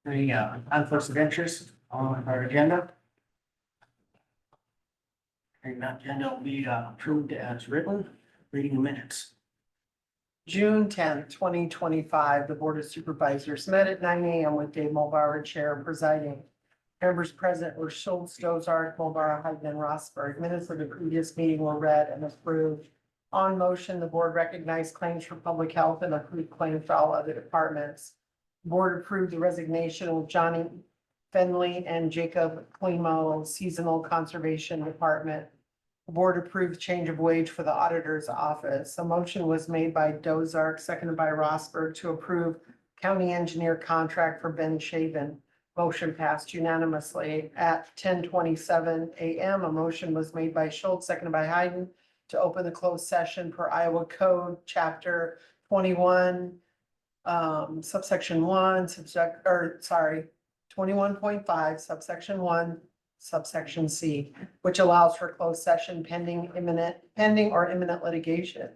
Any conflicts of interest on our agenda? Hearing none, agenda will be approved as written. Reading the minutes. June 10th, 2025, the Board of Supervisors met at 9 a.m. with Dave Mulbauer, Chair, presiding. Members present were Schultz, Dozark, Mulbauer, Hyden, and Rossberg. Minutes of the previous meeting were read and approved. On motion, the board recognized claims for public health and approved claims for all other departments. Board approved the resignation of Johnny Fenley and Jacob Climo, Seasonal Conservation Department. The board approved change of wage for the auditor's office. A motion was made by Dozark, seconded by Rossberg, to approve county engineer contract for Ben Shaven. Motion passed unanimously. At 10:27 a.m., a motion was made by Schultz, seconded by Hyden, to open the closed session per Iowa Code, Chapter 21, subsection 1, 21.5, subsection 1, subsection C, which allows for closed session pending or imminent litigation.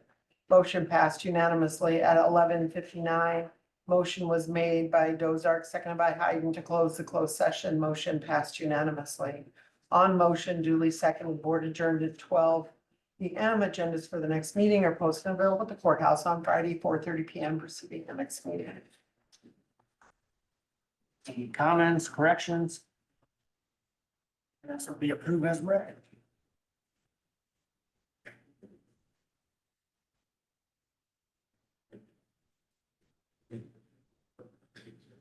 Motion passed unanimously at 11:59. Motion was made by Dozark, seconded by Hyden, to close the closed session. Motion passed unanimously. On motion duly seconded, board adjourned at 12 p.m. Agendas for the next meeting are posted and available at the courthouse on Friday, 4:30 p.m. preceding the next meeting. Any comments, corrections? This will be approved as read.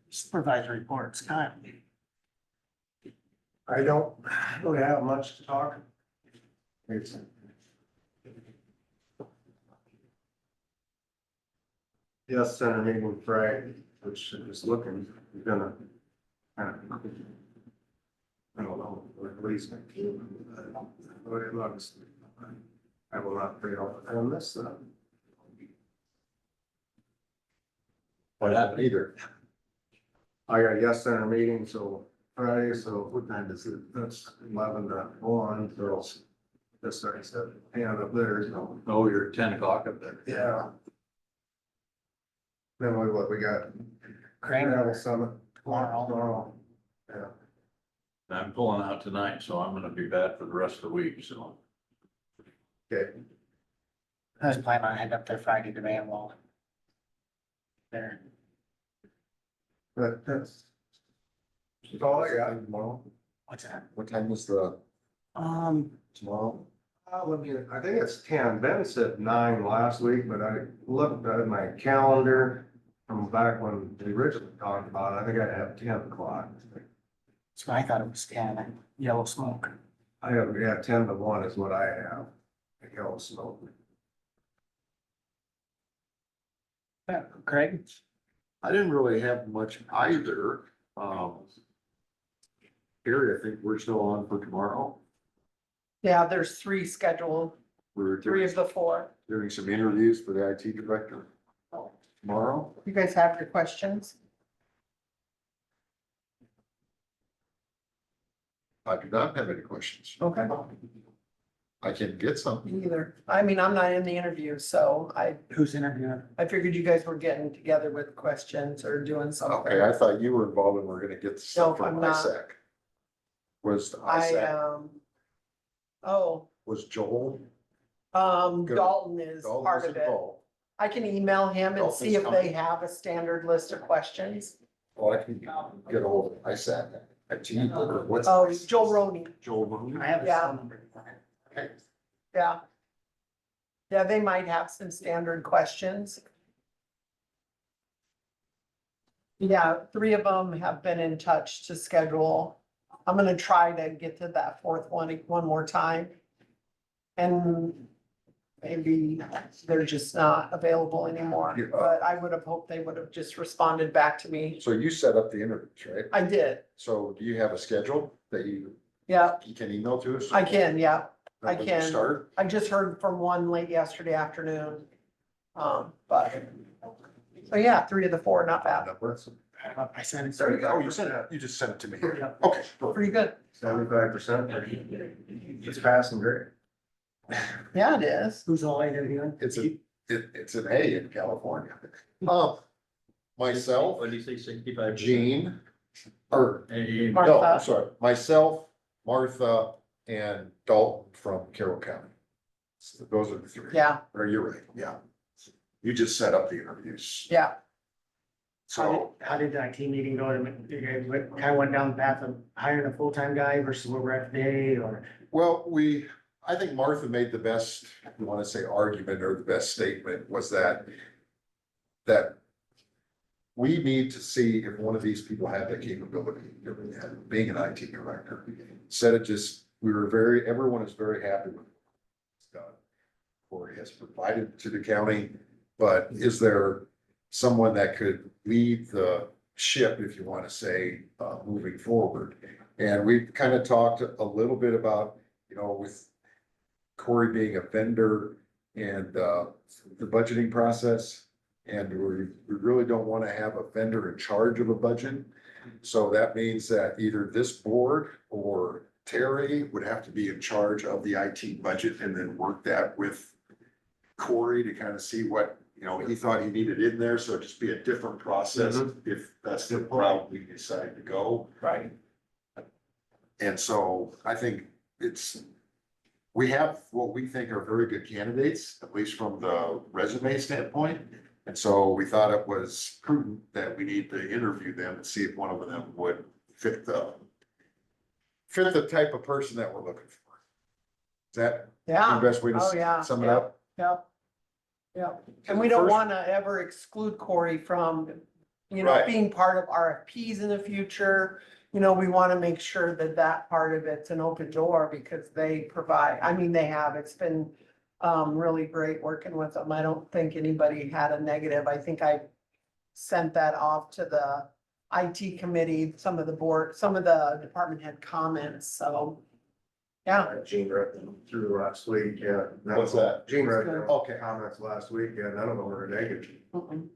Supervisor reports, Kyle. I don't really have much to talk. It's yes, center meeting Friday, which is looking, gonna kind of, I don't know, at least the way it looks. I will not fail on this. What happened either? I got yes center meeting, so Friday, so what time is it? That's 11 to 1, so this starts at 10 up there, so. Oh, you're at 10 o'clock up there. Yeah. Then what we got? Kramer Gravel Summit tomorrow. tomorrow. Yeah. I'm pulling out tonight, so I'm gonna be bad for the rest of the week, so. Okay. I was planning on heading up there Friday to Van Wall. There. That's all I got tomorrow. What's that? What time was the tomorrow? I think it's 10. Ben said 9 last week, but I looked at my calendar from back when we originally talked about it. I think I have 10 o'clock. So I thought it was 10, yellow smoke. I have, yeah, 10 to 1 is what I have. The yellow smoke. Craig? I didn't really have much either. Gary, I think we're still on for tomorrow. Yeah, there's 3 scheduled, We're 3 of the 4. doing some interviews for the IT director tomorrow. You guys have your questions? I do not have any questions. Okay. I can get some. Either. I mean, I'm not in the interview, so Who's interviewing? I figured you guys were getting together with questions or doing something. Okay, I thought you were involved and we're gonna get the stuff No, from I'm not. ISAC. Was I, ISAC, was Joel? Good. Dalton is Dalton part was of it. involved. I can email him and Dalton's see if they coming. have a standard list of questions. Well, I can get hold of ISAC. Or what's? Oh, Joel Roney, Joel Roney? I have his Yeah. phone number. Okay. yeah. Yeah, they might have some standard questions. Yeah, 3 of them have been in touch to schedule. I'm gonna try to get to that 4th one more time. And maybe they're just not available anymore, Yeah. but I would have hoped they would have just responded back to me. So you set up the interviews, right? I did, So do you have a schedule that you yeah, can email to us? I can, yeah. I When you can. Start? I just heard from one late yesterday afternoon. But, so yeah, 3 of the 4, not bad. I sent it. There you go. Oh, you sent it, you just sent it to me. Yeah. Okay. perfect. Pretty good. 75%. It's passing great. Yeah, it is. Who's all interviewing? It's an A in California. Myself, What did you say, 65? Gene, Or, Hey, no, I'm Martha, sorry, myself, Martha, and Dalton from Carroll County. So those are the three. yeah, Or you're right, yeah. You just set up the interviews. yeah. So, How did the IT meeting go? You guys kind of went down the path of hiring a full-time guy versus where we're at today, or? well, I think Martha made the best, if you wanna say argument or the best statement was that we need to see if one of these people had the capability of being an IT director. Said it just, everyone is very happy with what's done. Or has provided to the county, but is there someone that could lead the ship, if you wanna say, moving forward? And we've kind of talked a little bit about, with Corey being a vendor and, the budgeting process. And we really don't want to have a vendor in charge of a budget. So that means that either this board or Terry would have to be in charge of the IT budget and then work that with Corey to kind of see what, he thought he needed in there. So it'd just be a different process if that's the route we decide to go. Right. And so I think we have what we think are very good candidates, at least from the resume standpoint. And so we thought it was prudent that we need to interview them and see if one of them would fit the type of person that we're looking for. Is that the Yeah, best way oh, yeah, to sum it up? yeah. Yeah, and we don't wanna ever exclude Corey from, Right. being part of RFPs in the future. We wanna make sure that that part of it's an open door because they provide, it's been really great working with them. I don't think anybody had a negative. I think I sent that off to the IT committee, some of the department head comments, so. Yeah, Gene read them through last week, yeah. What's that? Gene read them Okay. comments last week, and none of them were negative, mm-mm.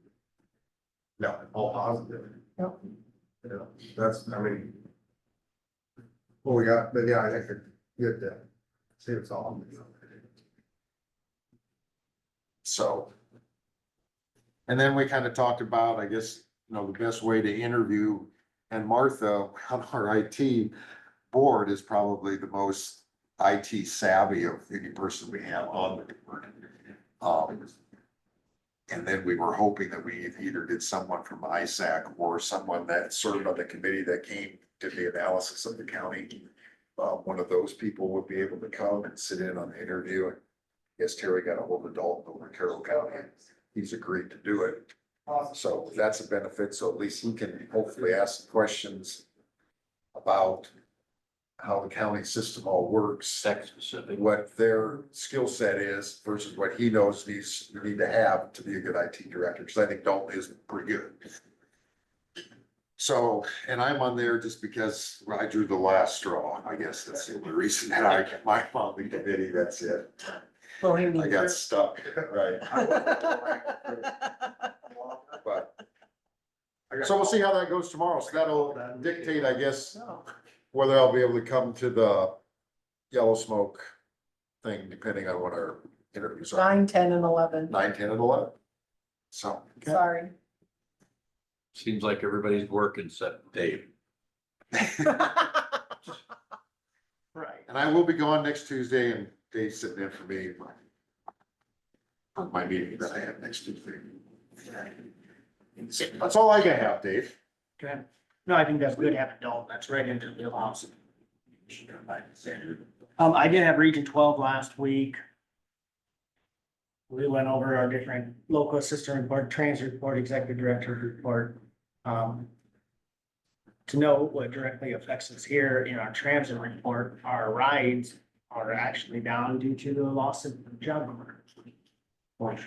No. all positive. Yep. Yeah, well, we got, but yeah, I think it's good to see what's all. So. And then we kind of talked about, I guess, the best way to interview, and Martha on our IT board is probably the most IT savvy of any person we have on the board. And then we were hoping that we either did someone from ISAC or someone that served on the committee that did the analysis of the county. One of those people would be able to come and sit in on the interview. Yes, Terry got a hold of Dalton over in Carroll County. He's agreed to do it. So that's a benefit. So at least he can hopefully ask questions about how the county system all works, sex specific. what their skill set is versus what he knows you need to have to be a good IT director. Cause I think Dalton is pretty good. So, and I'm on there just because I drew the last straw. I guess that's the only reason that I get my founding committee. That's it. I got stuck, right? But, so we'll see how that goes tomorrow. So that'll dictate, I guess, whether I'll be able to come to the yellow smoke thing, depending on what our interviews are. 9, 10, and 11. 9, 10, and 11. So. okay. Sorry. Seems like everybody's working except Dave. Right. And I will be gone next Tuesday, and Dave's sitting in for me. For my meeting that I have next Tuesday. That's all I can have, Dave. Okay. No, I think that's good having Dalton. That's right into the wheelhouse. I did have Region 12 last week. We went over our different local assistant report, transit report, executive director report. To know what directly affects us here in our transit report, our rides are actually down due to the loss of job work.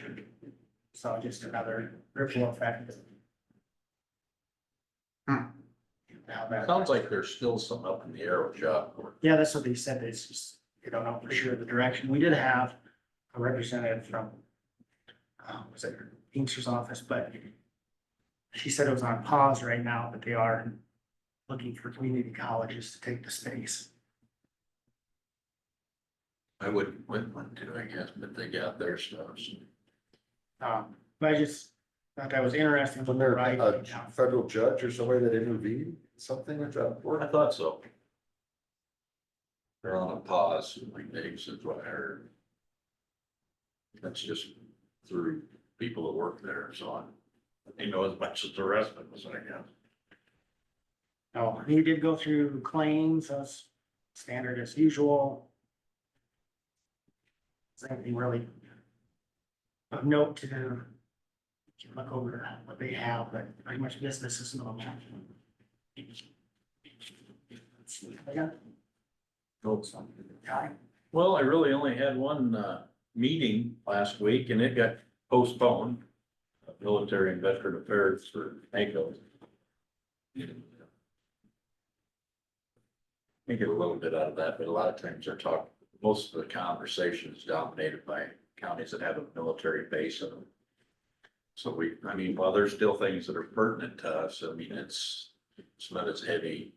So just another ripple effect. Now that- Sounds like there's still some up in the air with job work. Yeah, that's what they said. It's just, you don't know for sure the direction. We did have a representative from, was it Inkster's office, but she said it was on pause right now, but they are looking for community colleges to take the space. I wouldn't win one too, I guess, but they got their stuff. But I just thought that was interesting. Wasn't there a federal judge or somebody that intervened? something with that I board? thought so. They're on a pause, like Dave says, what I heard. That's just through people that work there, so they know as much as the rest of us, I guess. Oh, he did go through claims as standard as usual. Is there anything really of note to you can look over what they have, but pretty much business is normal. I got something. Well, I really only had one, meeting last week and it got postponed. Military and Veteran Affairs for NACO. I get a little bit out of that, but a lot of times they're talking, most of the conversation is dominated by counties that have a military base in them. So I mean, while there's still things that are pertinent to us, I mean, it's not as heavy.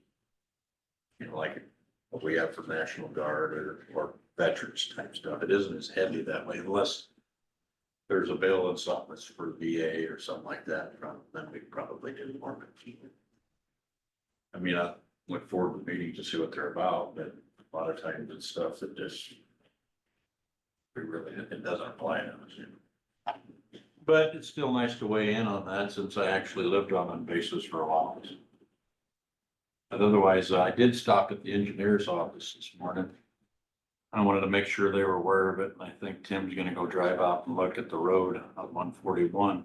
You know, like what we have for National Guard or veterans type stuff. It isn't as heavy that way unless there's a bill and something that's for VA or something like that, then we probably do more. I mean, I look forward to the meeting to see what they're about, but a lot of times it's stuff that just it doesn't apply to us. But it's still nice to weigh in on that since I actually lived on that basis for a while. But otherwise, I did stop at the engineer's office this morning. I wanted to make sure they were aware of it, and I think Tim's gonna go drive out and look at the road on 141.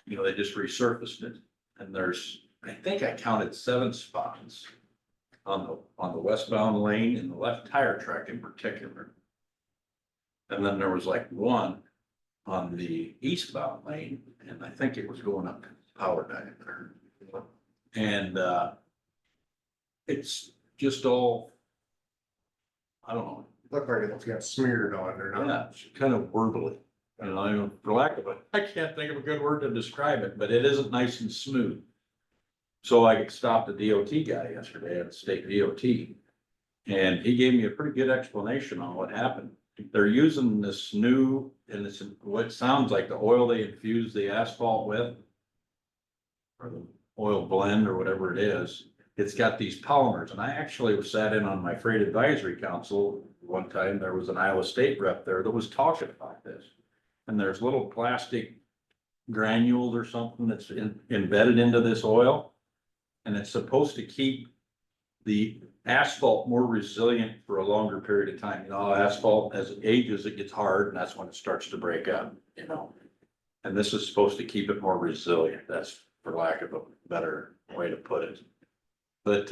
You know, they just resurfaced it, and I think I counted 7 spots on the westbound lane in the left tire track in particular. And then there was like one on the eastbound lane, and I think it was going up power diameter. And, it's just all, I don't know, Looked like it's got smeared on there. yeah, it's kind of warbly. You know, for lack of I can't think of a good word to describe it, but it isn't nice and smooth. So I stopped the DOT guy yesterday at the state DOT. And he gave me a pretty good explanation on what happened. They're using this new, and it's what sounds like the oil they infuse the asphalt with. Or the oil blend or whatever it is. It's got these polymers, and I actually sat in on my freight advisory council. One time there was an Iowa State rep there that was talking about this. And there's little plastic granules or something that's embedded into this oil. And it's supposed to keep the asphalt more resilient for a longer period of time. You know, asphalt as it ages, it gets hard, and that's when it starts to break up, you know. And this is supposed to keep it more resilient. That's for lack of a better way to put it. But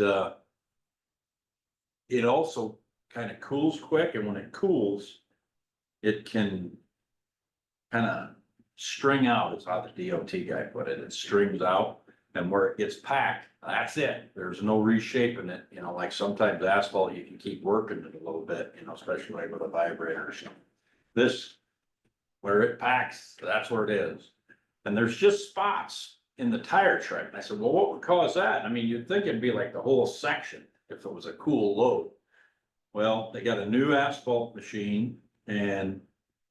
it also kind of cools quick, and when it cools, it can kind of string out, is how the DOT guy put it. It strings out, and where it gets packed, that's it. There's no reshaping it, you know, like sometimes asphalt, you can keep working it a little bit, you know, especially like with a vibrator or something. This, where it packs, that's where it is. And there's just spots in the tire track. And I said, well, what would cause that? I mean, you'd think it'd be like the whole section if it was a cool load. Well, they got a new asphalt machine, and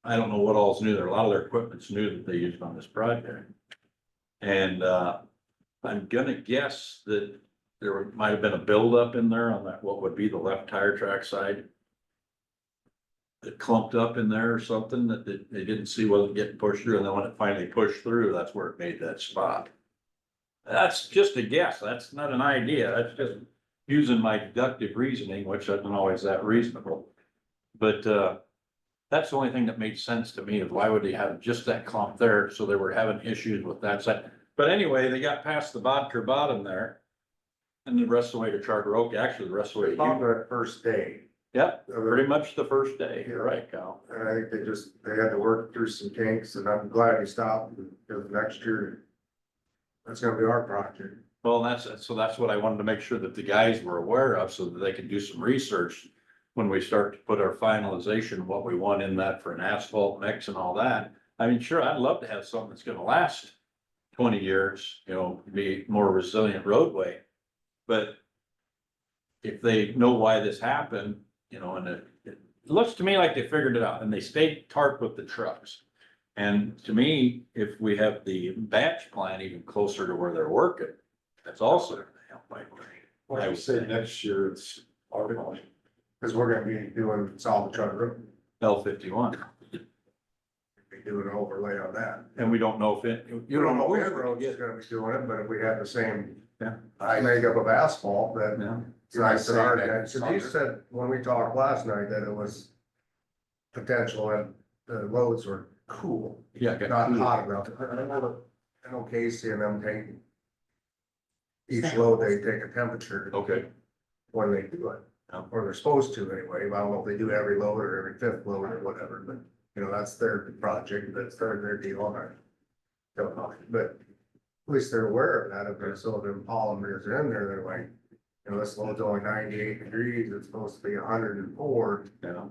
I don't know what all's new there. A lot of their equipment's new that they used on this project. And I'm gonna guess that there might have been a buildup in there on that, what would be the left tire track side. It clumped up in there or something that they didn't see wasn't getting pushed through, and then when it finally pushed through, that's where it made that spot. That's just a guess, that's not an idea, that's just using my deductive reasoning, which isn't always that reasonable. But that's the only thing that made sense to me, is why would they have just that clump there? So they were having issues with that side. But anyway, they got past the vodka bottom there. And the rest of the way to Charter Oak, actually the rest of the way. On the first day. Yep, pretty much the first day, you're right, Cal. And I think they had to work through some kinks, and I'm glad he stopped, because next year, that's gonna be our project. Well, so that's what I wanted to make sure that the guys were aware of, so that they could do some research. When we start to put our finalization, what we want in that for an asphalt mix and all that. I mean, sure, I'd love to have something that's gonna last 20 years, you know, be more resilient roadway. But if they know why this happened, you know, and it looks to me like they figured it out, and they stayed tarped with the trucks. And to me, if we have the batch plant even closer to where they're working, that's also gonna help. I would say next year it's already, because we're gonna be doing solid truck road, L-51. be doing an overlay on that. And we don't know if it, You don't know who's which gonna road's get. gonna be doing it, but if we have the same Yeah. makeup of asphalt, then Yeah. it's nice in our guys. So you said, when we talked last night, that it was potential and the loads were cool, Yeah, got not cool. hot enough. I know Casey and them take each load, they take a temperature Okay, when they do it. Yeah. Or they're supposed to anyway. I don't know if they do every load or every fifth load or whatever, but you know, that's their project, that's their deal on it. Don't know, but at least they're aware of that. If there's so them polymers are in there, they're like, you know, this load's only 98 degrees, it's supposed to be 104. yeah.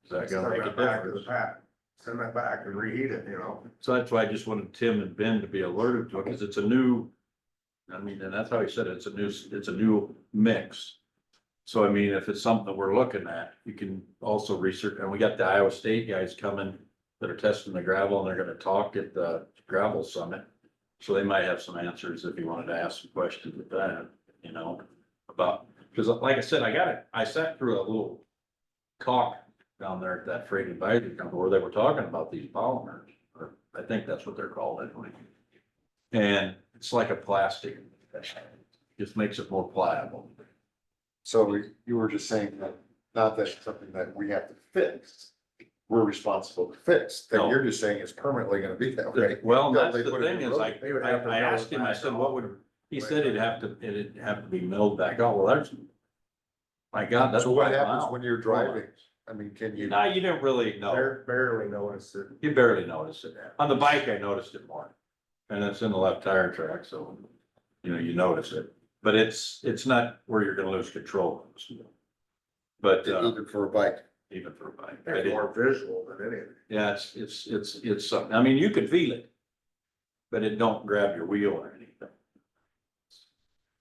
Is that Send gonna make a that back to the difference? pack, send that back and reheat it, you know? So that's why I just wanted Tim and Ben to be alerted to it, because it's a new, I mean, and that's how he said it, it's a new mix. So I mean, if it's something that we're looking at, you can also research, and we got the Iowa State guys coming that are testing the gravel, and they're gonna talk at the gravel summit. So they might have some answers if you wanted to ask some questions with that, you know, about, because like I said, I sat through a little talk down there at that freight advisory company where they were talking about these polymers, or I think that's what they're called anyway. And it's like a plastic, just makes it more pliable. So you were just saying that, not that it's something that we have to fix, we're responsible to fix, that No. you're just saying it's permanently gonna be that way. Well, Until that's they the put it thing in is, road. They would have to I mill asked it him, I back said, off. what would, he said it'd have to be milled back out. Well, that's, my God, that's So what 5 happens miles. when you're driving? I mean, can you? No, you didn't really know. Barely notice it. You barely notice it. On the bike, I noticed it more. And it's in the left tire track, so, you know, you notice it. But it's not where you're gonna lose control. But, Even for a bike? even for a bike. But It's it- more visual than anything. Yeah, it's something. I mean, you could feel it. But it don't grab your wheel or anything.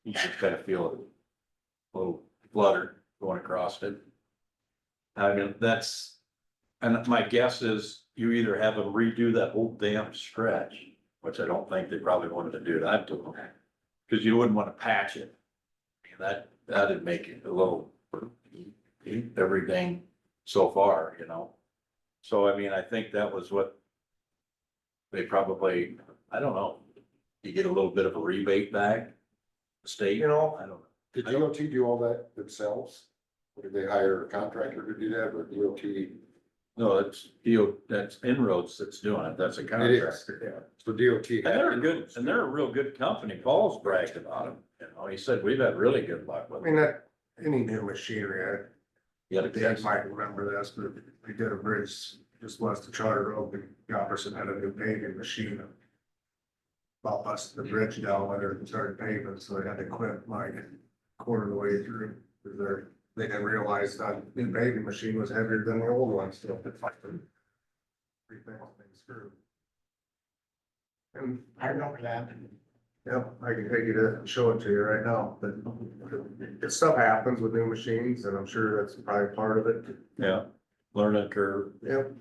You just kind of feel it. A little flutter going across it. I mean, and my guess is you either have them redo that whole damn stretch, which I don't think they probably wanted to do that to them. Cause you wouldn't want to patch it. I mean, that'd make it a little, everything so far, you know? So, I mean, I think that was what they probably, I don't know, you get a little bit of a rebate back, the state, You know, I don't know. Did DOT do all that themselves? Or did they hire a contractor to do that, or DOT? No, that's Inroads that's doing it, that's a It is, contractor. yeah. So DOT. And they're a good, and they're a real good company, Paul's bragged about them, you know, he said, we've had really good luck I with mean, them. that, any new machinery, You gotta Dave test might remember this, but we did a bridge just west of Charter Oak, and Gopperson had a new paving machine. About busted the bridge down when they started paving, so they had to quit like quarter of the way through, because they didn't realize that new paving machine was heavier than the old one, still. Three things through. And I remember that. yep, I can take you to show it to you right now, but if stuff happens with new machines, and I'm sure that's probably part of it. Yeah, learning curve, Yep.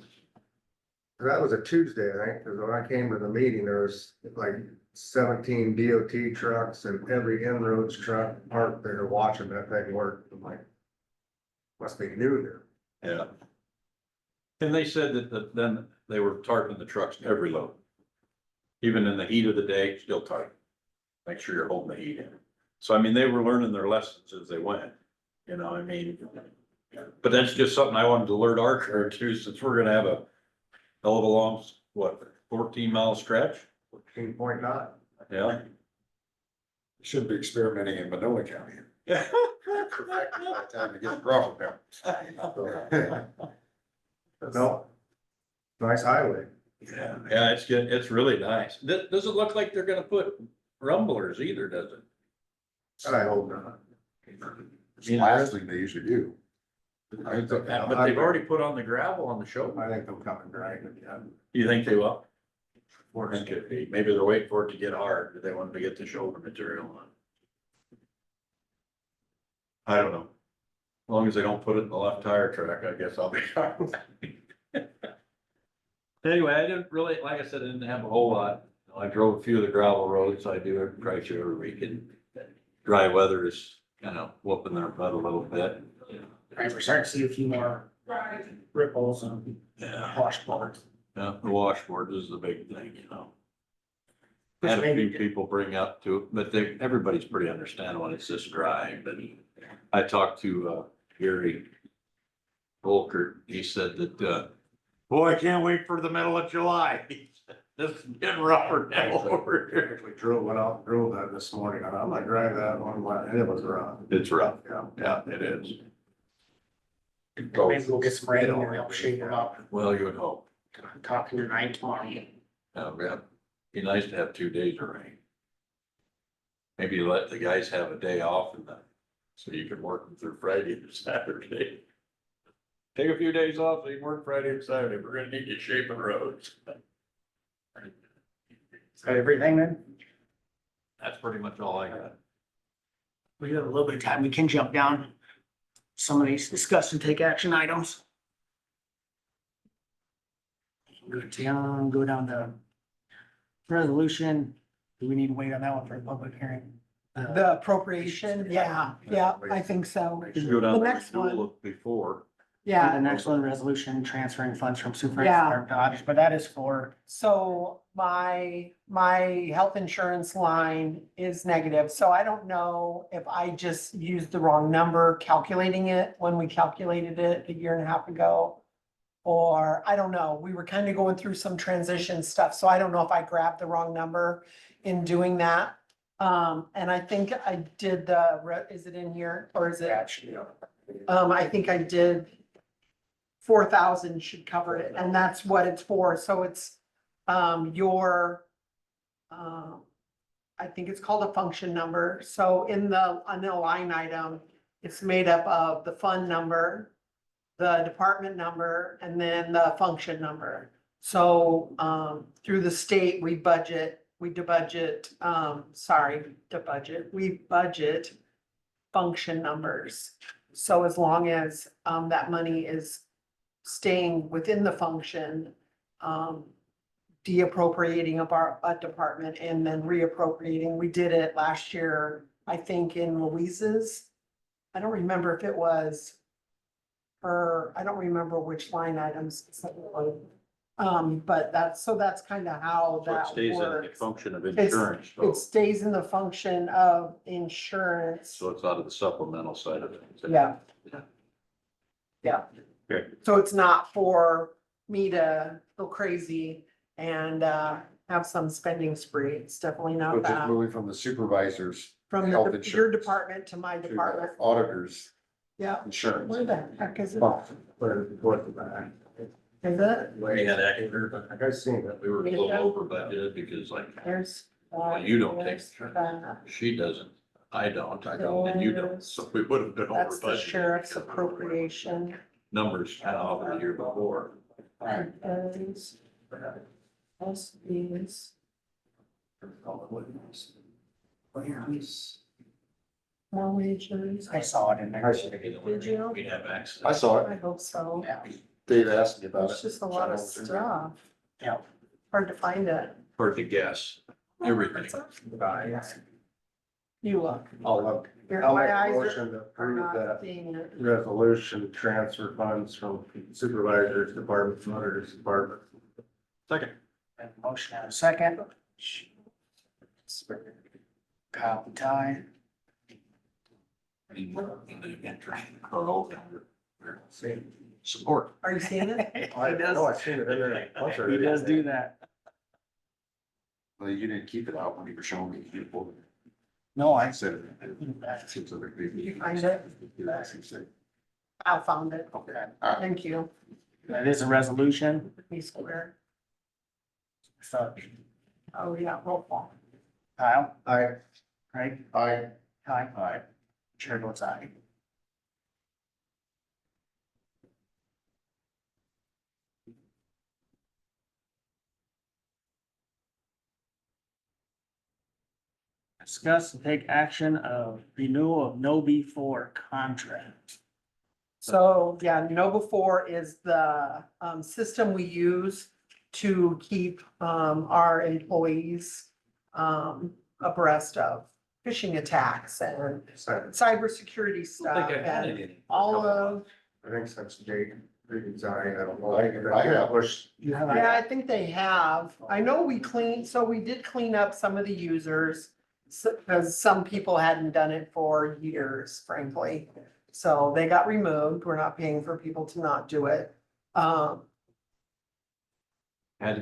That was a Tuesday, I think, because when I came to the meeting, there was like 17 DOT trucks and every inroads truck parked there watching that thing work. I'm like, must be new there. yeah. And they said then they were tarping the trucks every load. Even in the heat of the day, still tarp. Make sure you're holding the heat in. So I mean, they were learning their lessons as they went, you know, I mean. But that's just something I wanted to alert our crew to, since we're gonna have a hell of a long, 14-mile stretch? 14.9. Yeah. Should be experimenting in Manoa County. Yeah. By the time you get to Crawford now. No. Nice highway. Yeah, it's good, it's really nice. Does it look like they're gonna put rumblers either, does it? I hope not. It's the last thing they usually do. But they've already put on the gravel on the shoulder. I think they'll come and grind it, yeah. You think they will? It could be. Maybe they're waiting for it to get hard, they want to get the shoulder material on. I don't know. As long as they don't put it in the left tire track, I guess I'll be fine. Anyway, I didn't really, like I said, I didn't have a whole lot. I drove a few of the gravel roads, I do it, try to every week, and dry weather is kind of whooping their butt a little bit. Right, we're starting to see a few more ripples and Yeah, washboards. yeah, the washboard is the big thing, you know. Had a Maybe- few people bring up to, but they, everybody's pretty understanding when it's this dry, but I talked to, Gary Volker, he said that, boy, I can't wait for the middle of July. This is getting rougher now over here. Actually went out and drove that this morning, and I'm gonna drive that one, and it was rough. It's rough, yeah, it is. Maybe we'll get some rain and they'll shape them up. Well, you would hope. I'm talking tonight, tomorrow. Yeah, be nice to have 2 days of rain. Maybe let the guys have a day off and so you can work them through Friday and Saturday. Take a few days off, so you can work Friday and Saturday. We're gonna need you shaping roads. Is that everything then? That's pretty much all I got. We have a little bit of time. We can jump down some of these, discuss and take action items. Go down to resolution. Do we need to wait on that one for a public hearing? The appropriation, yeah, I think so. Go down The the next one. renewal before. The Yeah, next one, resolution transferring funds from supervisor Yeah. department to auditors, but that is for, so my health insurance line is negative, so I don't know if I just used the wrong number calculating it when we calculated it a year and a half ago. Or I don't know, we were kind of going through some transition stuff, so I don't know if I grabbed the wrong number in doing that. And I think I did is it in here or is it? Actually, I think I did. 4,000 should cover it, and that's what it's for, so it's, your, I think it's called a function number, so on the line item, it's made up of the fund number, the department number, and then the function number. So, through the state, we budget function numbers. So as long as, that money is staying within the function, deappropriating of a department and then reappropriating. We did it last year, I think in Louise's. I don't remember if it was I don't remember which line items. But that's kind of how So it that stays in the works. function of insurance, so, It stays in the function of insurance. so it's out of the supplemental side of it. Yeah. Yeah. Okay. So it's not for me to go crazy and have some spending spree. It's definitely So not just that. moving from the supervisors From health your insurance department to my to the department. auditors Yeah. insurance. Where the heck is it? put it towards the back. Is it? We had extra, I guys seen it. we were a little over budgeted because like, There's. Well, you don't take there's that. she doesn't, I don't, and you don't, so we would have been over That's the budgeted. sheriff's appropriation. Numbers kind of off the year before. Is. This is. More wages. I saw it in there. Did you? We'd have access. I saw it. I hope so. Yeah. Dave asked me about it. It's just a lot of stuff. Yeah. Hard to find it. Hard to guess, everything. You look. I'll Your- make My a eyes motion to are approve not that seeing it. resolution to transfer funds from supervisors department to auditors department. Second. Have a motion and a second. Kyle and Ty. Support. Are you seeing it? I He does. know, I've seen it in there. once He already. does do that. Well, you didn't keep it out when you were showing me people. No, I I said it. Seems like a big. You find it? I found it. Okay. Thank you. that is a resolution. Be square. So, Oh, yeah, roll call. Kyle, I, Craig, Aye. Ty. Aye. Chair votes aye. Discuss and take action of renewal of no before contract. So, yeah, KnowBe4 is the system we use to keep our employees abreast of phishing attacks and So, cybersecurity I stuff don't think I've had and any. all of, I think since Jake resigned, I don't know. I have. You have, yeah, I think they have. I know we did clean up some of the users. Because some people hadn't done it for years, frankly. So they got removed. We're not paying for people to not do it. Had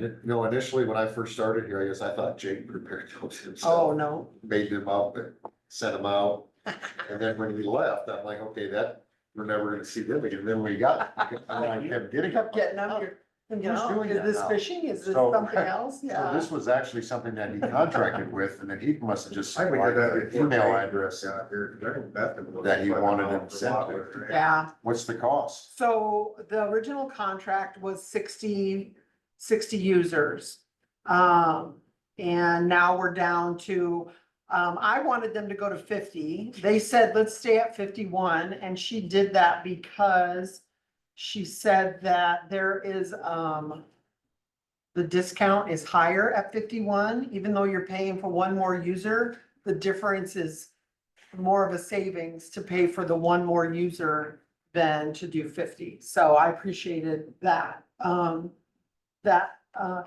it, No, initially, when I first started here, I guess I thought Jake prepared those Oh, himself, no. made them up and sent them out. And then when he left, I'm like, okay, we're never gonna see them again. Then we got, and then I kept getting them. Kept getting them. You're thinking, Who's oh, doing is that this now? phishing? Is this So- something else? So Yeah. this was actually something that he contracted with, and then he must have just I would supplied get that the before email Jake address. got here, 'cause I think Beth would- That he wanted him sent to. Yeah. What's the cost? So the original contract was 60 users. And now we're down to, I wanted them to go to 50. They said, let's stay at 51. And she did that because she said that there is, the discount is higher at 51, even though you're paying for one more user, the difference is more of a savings to pay for the one more user than to do 50. So I appreciated that,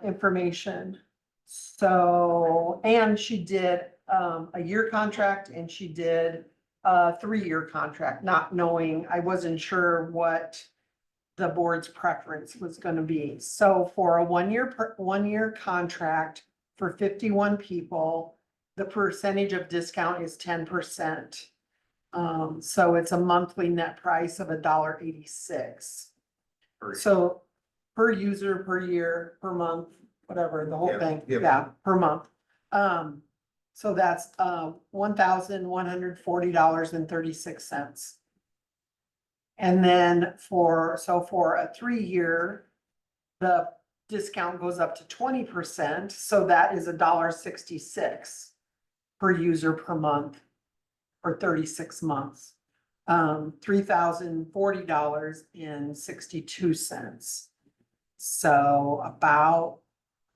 information. So, and she did, a year contract and she did a 3-year contract, not knowing, I wasn't sure what the board's preference was gonna be. So for a 1-year contract for 51 people, the percentage of discount is 10%. So it's a monthly net price of $1.86. So per user, per year, per month, whatever, the whole Yeah, thing, yeah. yeah, per month. So that's $1,140.36. And then for a 3-year, the discount goes up to 20%, so that is $1.66 per user per month for 36 months. $3,040.62. So about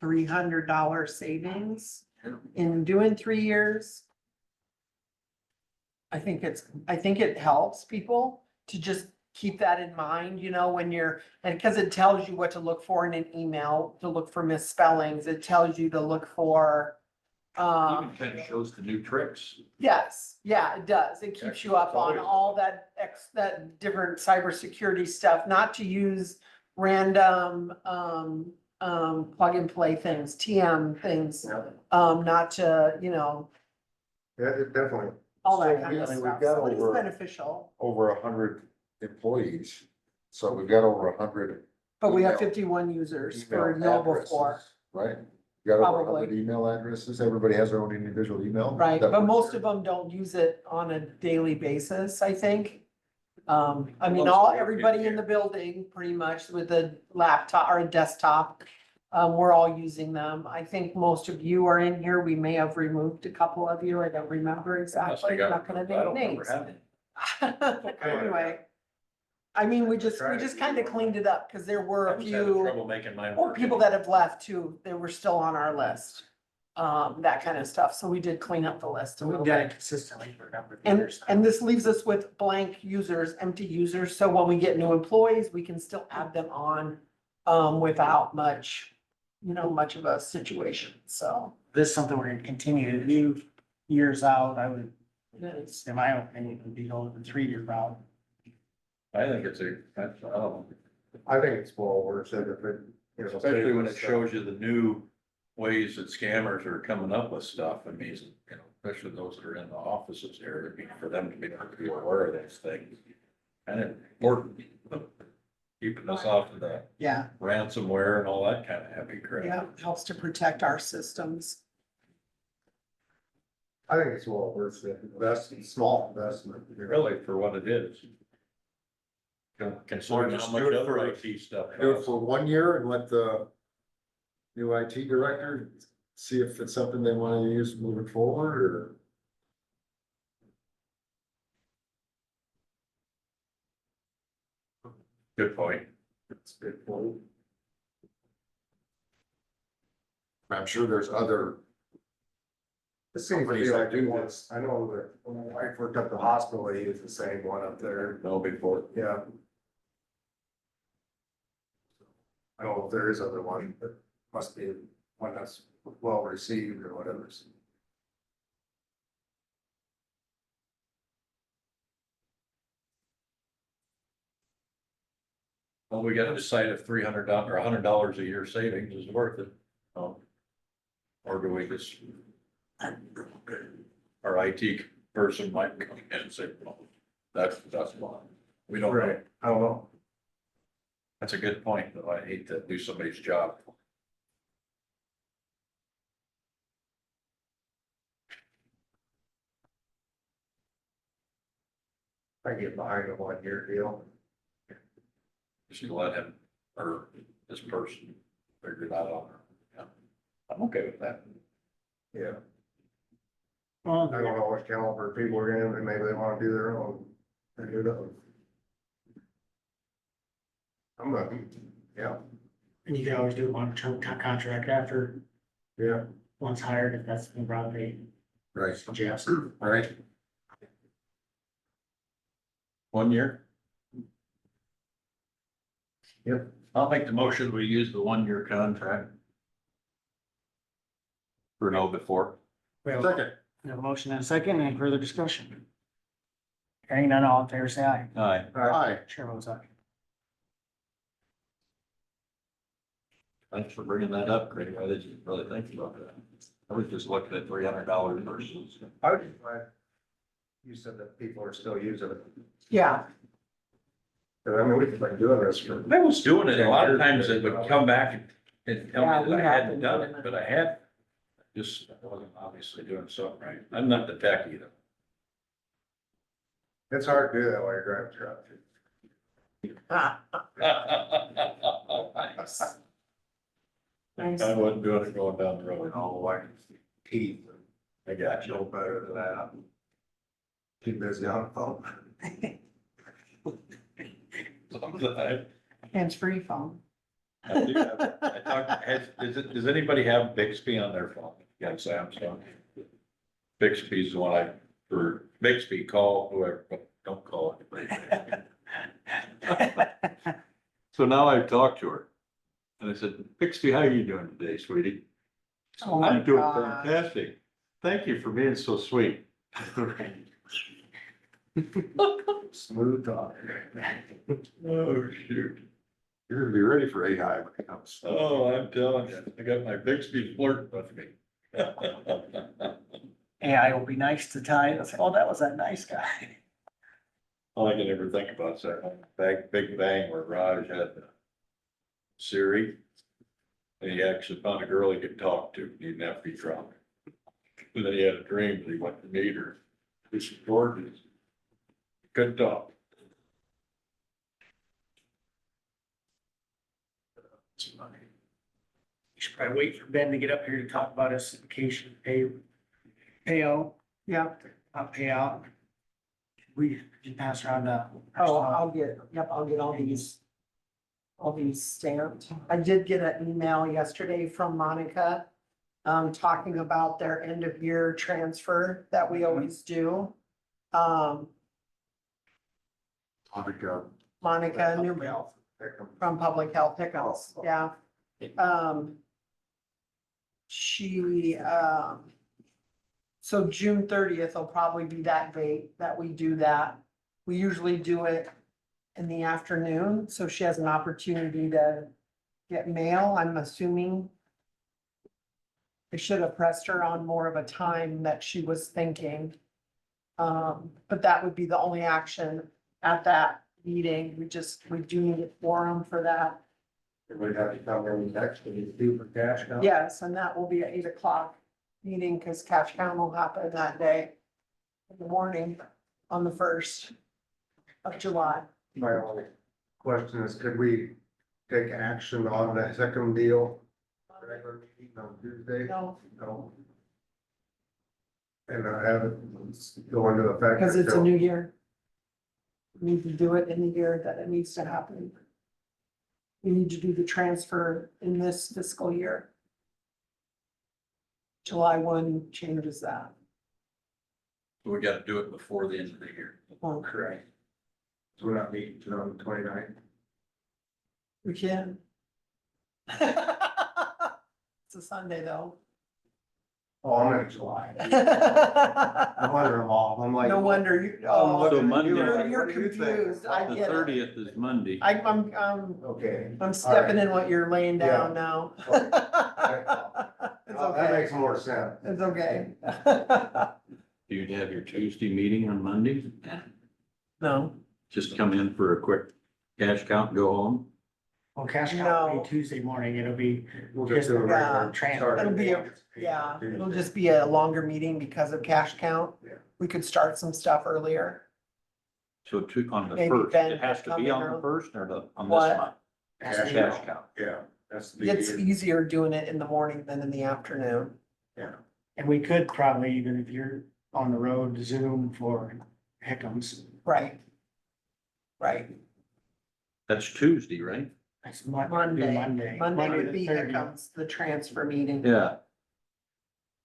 $300 savings in doing 3 years. I think it helps people to just keep that in mind, you know, when you're, and because it tells you what to look for in an email, to look for misspellings, it tells you to look for. even kind of shows the new tricks. Yes, yeah, it does. It keeps you up on all that that different cybersecurity stuff, not to use random, plug and play things, TM things, not to, you know, Yeah, it definitely. all So, that kind I of mean, we've stuff. got So it is over- beneficial, Over 100 employees, so we've got over 100. but we have email- 51 users for email Noble addresses, 4. Right? We got over Probably. 100 email addresses, everybody has their own individual email. Right, that but works most here. of them don't use it on a daily basis, I think. I mean, Most of them everybody in the building, pretty much with a laptop or a desktop, we're all using them. I think most of you are in here. We may have removed a couple of you. I don't remember exactly. I'm not gonna I name don't remember names. having it. Anyway, I mean, we just kind of cleaned it up because there were I a was having few. trouble making mine Or work. people that have left too, they were still on our list. That kind of stuff. So we did clean up the list a so little we've done bit. it consistently for a number of And, years. now. and this leaves us with blank users, empty users. So when we get new employees, we can still add them on, without much, you know, much of a situation. So. This is something we're gonna continue to do years out. I would, it's- in my opinion, would be going the 3-year route. I think it's I don't know. I think it's well worth it if it, you know. Especially when it shows you the new ways that scammers are coming up with stuff. I mean, you know, especially those that are in the offices there, for them to be aware of those things. And it's important, keeping us off of the Yeah, ransomware and all that kind of heavy crap. yeah, helps to protect our systems. I think it's well worth it. That's a small investment. Really, for what it is. Considering how Just much do it other for- IT stuff Do it costs. for 1 year and let the new IT director see if it's something they want to use moving forward, or. Good point. It's a good point. I'm sure there's other It seems to be like we once, I know that when my wife worked up the hospital, they used the same one up there. No, before. Yeah. I don't know if there is other one, but must be one that's well received or whatever. Well, we gotta decide if $300 or $100 a year savings is worth it. Or do we just? Our IT person might come in and say, well, that's fine. We don't know. Right, I don't know. That's a good point, though. I hate to do somebody's job. I get behind a 1 year deal. Just to let him, or this person, figure it out on her. Yeah. I'm okay with that. Yeah. Well, I don't know what caliber people are in, and maybe they wanna do their own. And who knows? I'm not, yeah, and you can always do a long-term contract after yeah. one's hired, if that's the route they Right. suggest. Right. 1 year? Yep. I'll make the motion. We use the 1 year contract. For no before. We have Second. a motion and a second, any further discussion? Hearing none, all in favor, say aye. Aye. Aye. Chair votes aye. Thanks for bringing that up, Craig. I didn't really think about that. I was just looking at $300 versus. I was just glad you said that people are still using it. Yeah, 'Cause I mean, we've been doing this for. I was doing it. A lot of times it would come back and tell Yeah, me we that I have hadn't been done doing it, it. but I had. Just wasn't obviously doing something right. I'm not the tech either. It's hard to do that while you're driving a truck. nice. I wasn't doing it going down the road. Oh, like teeth, I got no you. better than that. Too busy on the phone. Hands-free phone. I do have- I talked- does anybody have Bixby on their phone? Yeah, Samsung. Bixby's the one for Bixby, call whoever, but don't call anybody. So now I've talked to her. And I said, Bixby, how are you doing today, sweetie? Oh my I'm doing gosh. fantastic. Thank you for being so sweet. Smooth talk. Oh, shoot. You're gonna be ready for AI when it comes. Oh, I'm telling you, I got my Bixby flirting with me. AI will be nice to tie, they'll say, oh, that was that nice guy. All I can ever think about is that Big Bang where Raj had Siri. And he actually found a girl he could talk to, he didn't have to be drunk. And then he had a dream that he went to meet her. This is gorgeous. Couldn't talk. You should probably wait for Ben to get up here to talk about his vacation payout, Yeah, payout. We can pass around, oh, I'll get all these stamped. I did get an email yesterday from Monica, talking about their end of year transfer that we always do. Monica Newman from Public Health Pickups, yeah. She, so June 30th will probably be that date that we do that. We usually do it in the afternoon, so she has an opportunity to get mail, I'm assuming. I should have pressed her on more of a time that she was thinking. But that would be the only action at that meeting. We do need a quorum for that. We have to come in next to do for cash now. Yes, and that will be at 8 o'clock meeting, because cash count will happen that day. In the morning on the 1st of July. My only question is, could we take action on that second deal? Regular meeting on Tuesday? No, No. And have it go into effect. because it's a until- new year. We need to do it in the year that it needs to happen. We need to do the transfer in this fiscal year. July 1 changes that. We gotta do it before the end of the year. Oh, Correct. So we're not meeting till on the 29th. we can. It's a Sunday though. Oh, I'm in July. No No wonder I'm off. I'm like. wonder you, I'm oh, looking So at Monday- you you're, like, you're what do you think? confused. I The get it. 30th is Monday. I'm Okay. stepping in what you're laying down Yeah. now. It's Well, that okay. makes more sense. It's okay. Do you have your Tuesday meeting on Monday? No, Just come in for a quick cash count and go home? Well, cash out will No. be Tuesday morning, it'll be, We'll just do a regular Yeah. Transfer. It'll be a- yeah, it'll just be a longer meeting because of cash count. Yeah. We could start some stuff earlier. So on the Maybe first, Ben it has could to come be in on the early. first or on this What? month? Cash Cash count. Yeah, that's the. It's easier doing it in the morning than in the afternoon. and we could probably, even if you're on the road, Zoom for Hickams. Right. Right. That's Tuesday, right? That's Monday. Monday would the be 30th. Hickams, the transfer meeting. Yeah.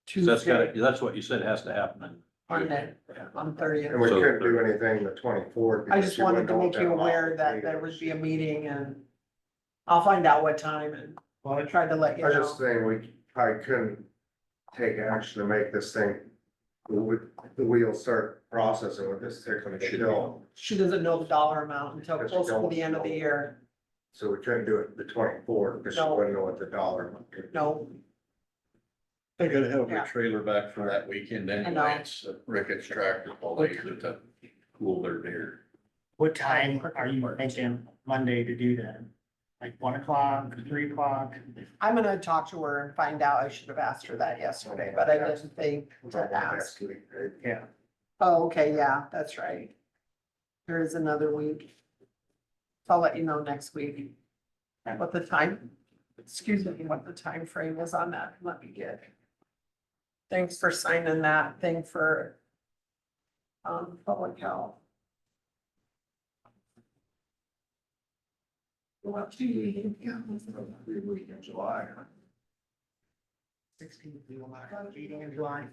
So that's Tuesday, gotta, that's what you said has to happen. Monday, on 30th. And we So- couldn't do anything the 24th. I just wanted to make you aware that there would be a meeting and I'll find out what time and Well, I tried to let you I know. just think we probably couldn't take action to make this thing, the wheels start processing with this tickling It should be. bill. She doesn't know the dollar amount until Because you close to don't the end of the know. year. So we couldn't do it the 24th because she No. wouldn't know what the dollar. amount is. No, They gotta have Yeah. their trailer back for that weekend know. anyway. It's Ricketts tractor, all they use it to cool their beer. what time are you thinking Monday to do that? Like 1 o'clock, 3 o'clock? I'm gonna talk to her and find out. I should have asked her that yesterday, but I didn't think to ask. Next week, right? Yeah. Oh, okay, yeah, that's right. There is another week. So I'll let you know next week. And what the time, excuse me, what the time frame is on that. Let me get. Thanks for signing that thing for public health. What do you? Week in July. 16th, we will not have a meeting in July.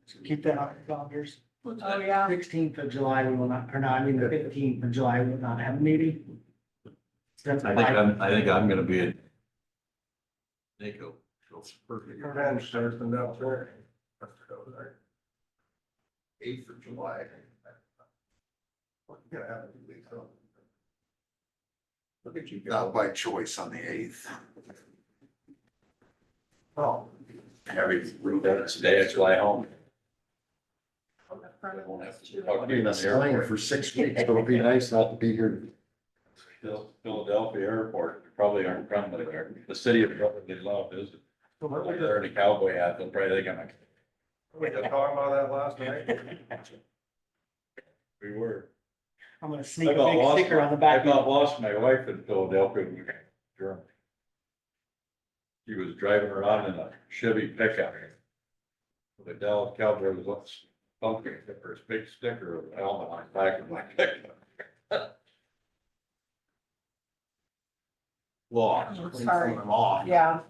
So keep that on your calendars. Oh, yeah. 16th of July, we will not, or no, I mean, the 15th of July, we will not have a meeting. So that's I think I'm gonna be in. NACO. Perfect. Revenge Thursday up there. 8th of July. Gonna have to leave, so. Look at you Not go. by choice on the 8th. Oh. Every day I fly home. I won't have to talk I'll to be you in on the Australia airport. for 6 weeks, so it'll be nice not to be here. Philadelphia Airport, you probably aren't from there. The city of probably love is. They're in a cowboy hat, they'll probably think I'm like, We were talking about that last night. we were. I'm gonna sneak a big sticker on the back. I about lost my wife in Philadelphia. when we were in Germany. She was driving around in a Chevy pickup. The Dallas Cowboy was pumpkin, for his big sticker of helmet on the back of my pickup. Lost. I'm sorry. I'm off. Yeah.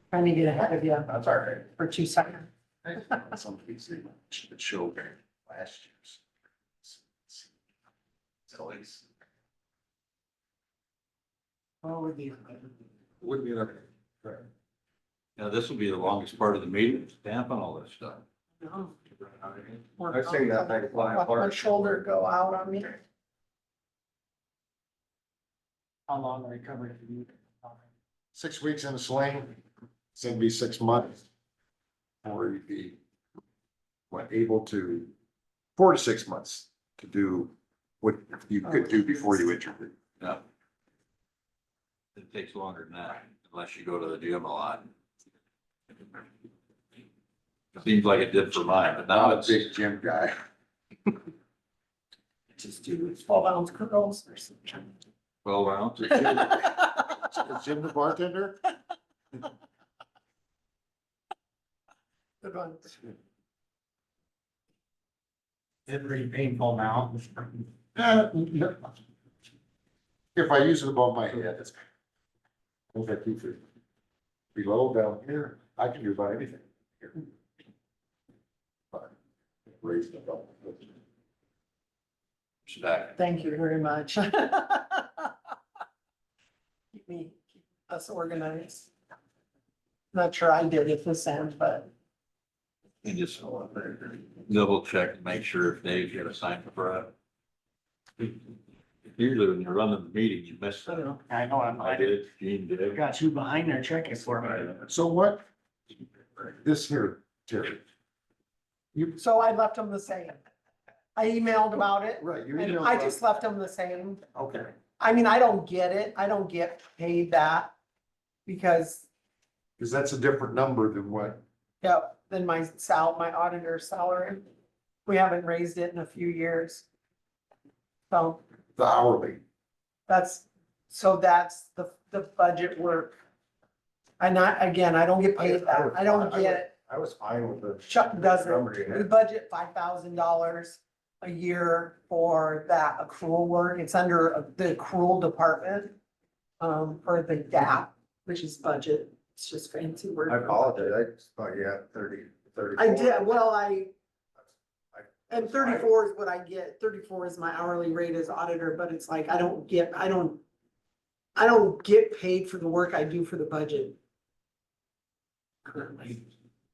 Trying to get ahead of you That's all right. for 2 seconds. Some of these, they should show last year's. So it's. Oh, would be. Would be like. Now, this will be the longest part of the meeting, stamping all this stuff. No. I've seen that thing fly Let apart. my shoulder go out on me. How long are we covering? 6 weeks in a sling, it's gonna be 6 months. Or you'd be, able to, 4 to 6 months to do what you could do before you interviewed. Yeah. It takes longer than that, unless you go to the gym a lot. Seems like it did for mine, but now Not a it's. big gym guy. Just do 12-ounce curls or something. 12 ounces. Is Jim the bartender? Good one. It's pretty painful now. If I use it above my head, it's. I think I keep it. below down here, I can do about anything here. But raise it up. Stack. Thank you very much. Keep us organized. Not sure I did it this end, but And just double check and make sure if Dave's got a sign for it. Usually when you're running the meeting, you miss I don't that. know. I know, I did, Gene did. got you behind there checking for me. So what, this here, Terry, So I left them the same. I emailed about it right, you and emailed I about- just left them the same. Okay, I mean, I don't get it. I don't get paid that. Because, because that's a different number than what, yep, then my auditor's salary. We haven't raised it in a few years. So the hourly. that's the budget work. And again, I don't get paid that. I don't get it. I was fine with the. Chuck doesn't. number you We had. budget $5,000 a year for that accrual work. It's under the accrual department. For the gap, which is budget. It's just fancy word. I apologize, I just thought you had 30. I did, well, and That's 34 is what I get. 34 is my hourly rate as auditor, but it's like, I don't get paid for the work I do for the budget. Currently.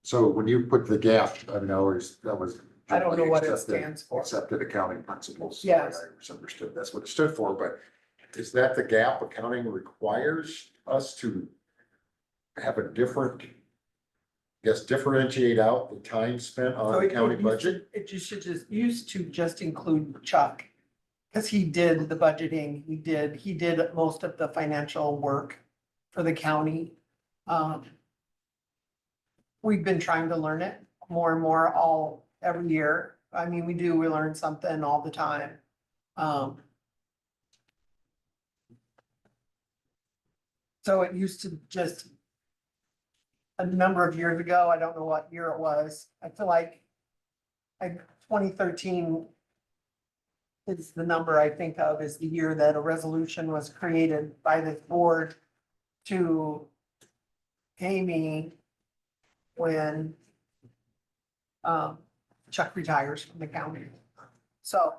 So when you put the gap, I mean, that was. I don't know what it accepted- stands for. Accepted accounting principles. Yes. I misunderstood, that's what it stood for, but is that the gap accounting requires us to have a different, differentiate out the time spent So on the county budget? It just should used to just include Chuck. Cause he did the budgeting, he did most of the financial work for the county. We've been trying to learn it more and more every year. I mean, we learn something all the time. So it used to just a number of years ago, I don't know what year it was, I feel like 2013 is the number I think of, is the year that a resolution was created by this board to pay me when Chuck retires from the county. So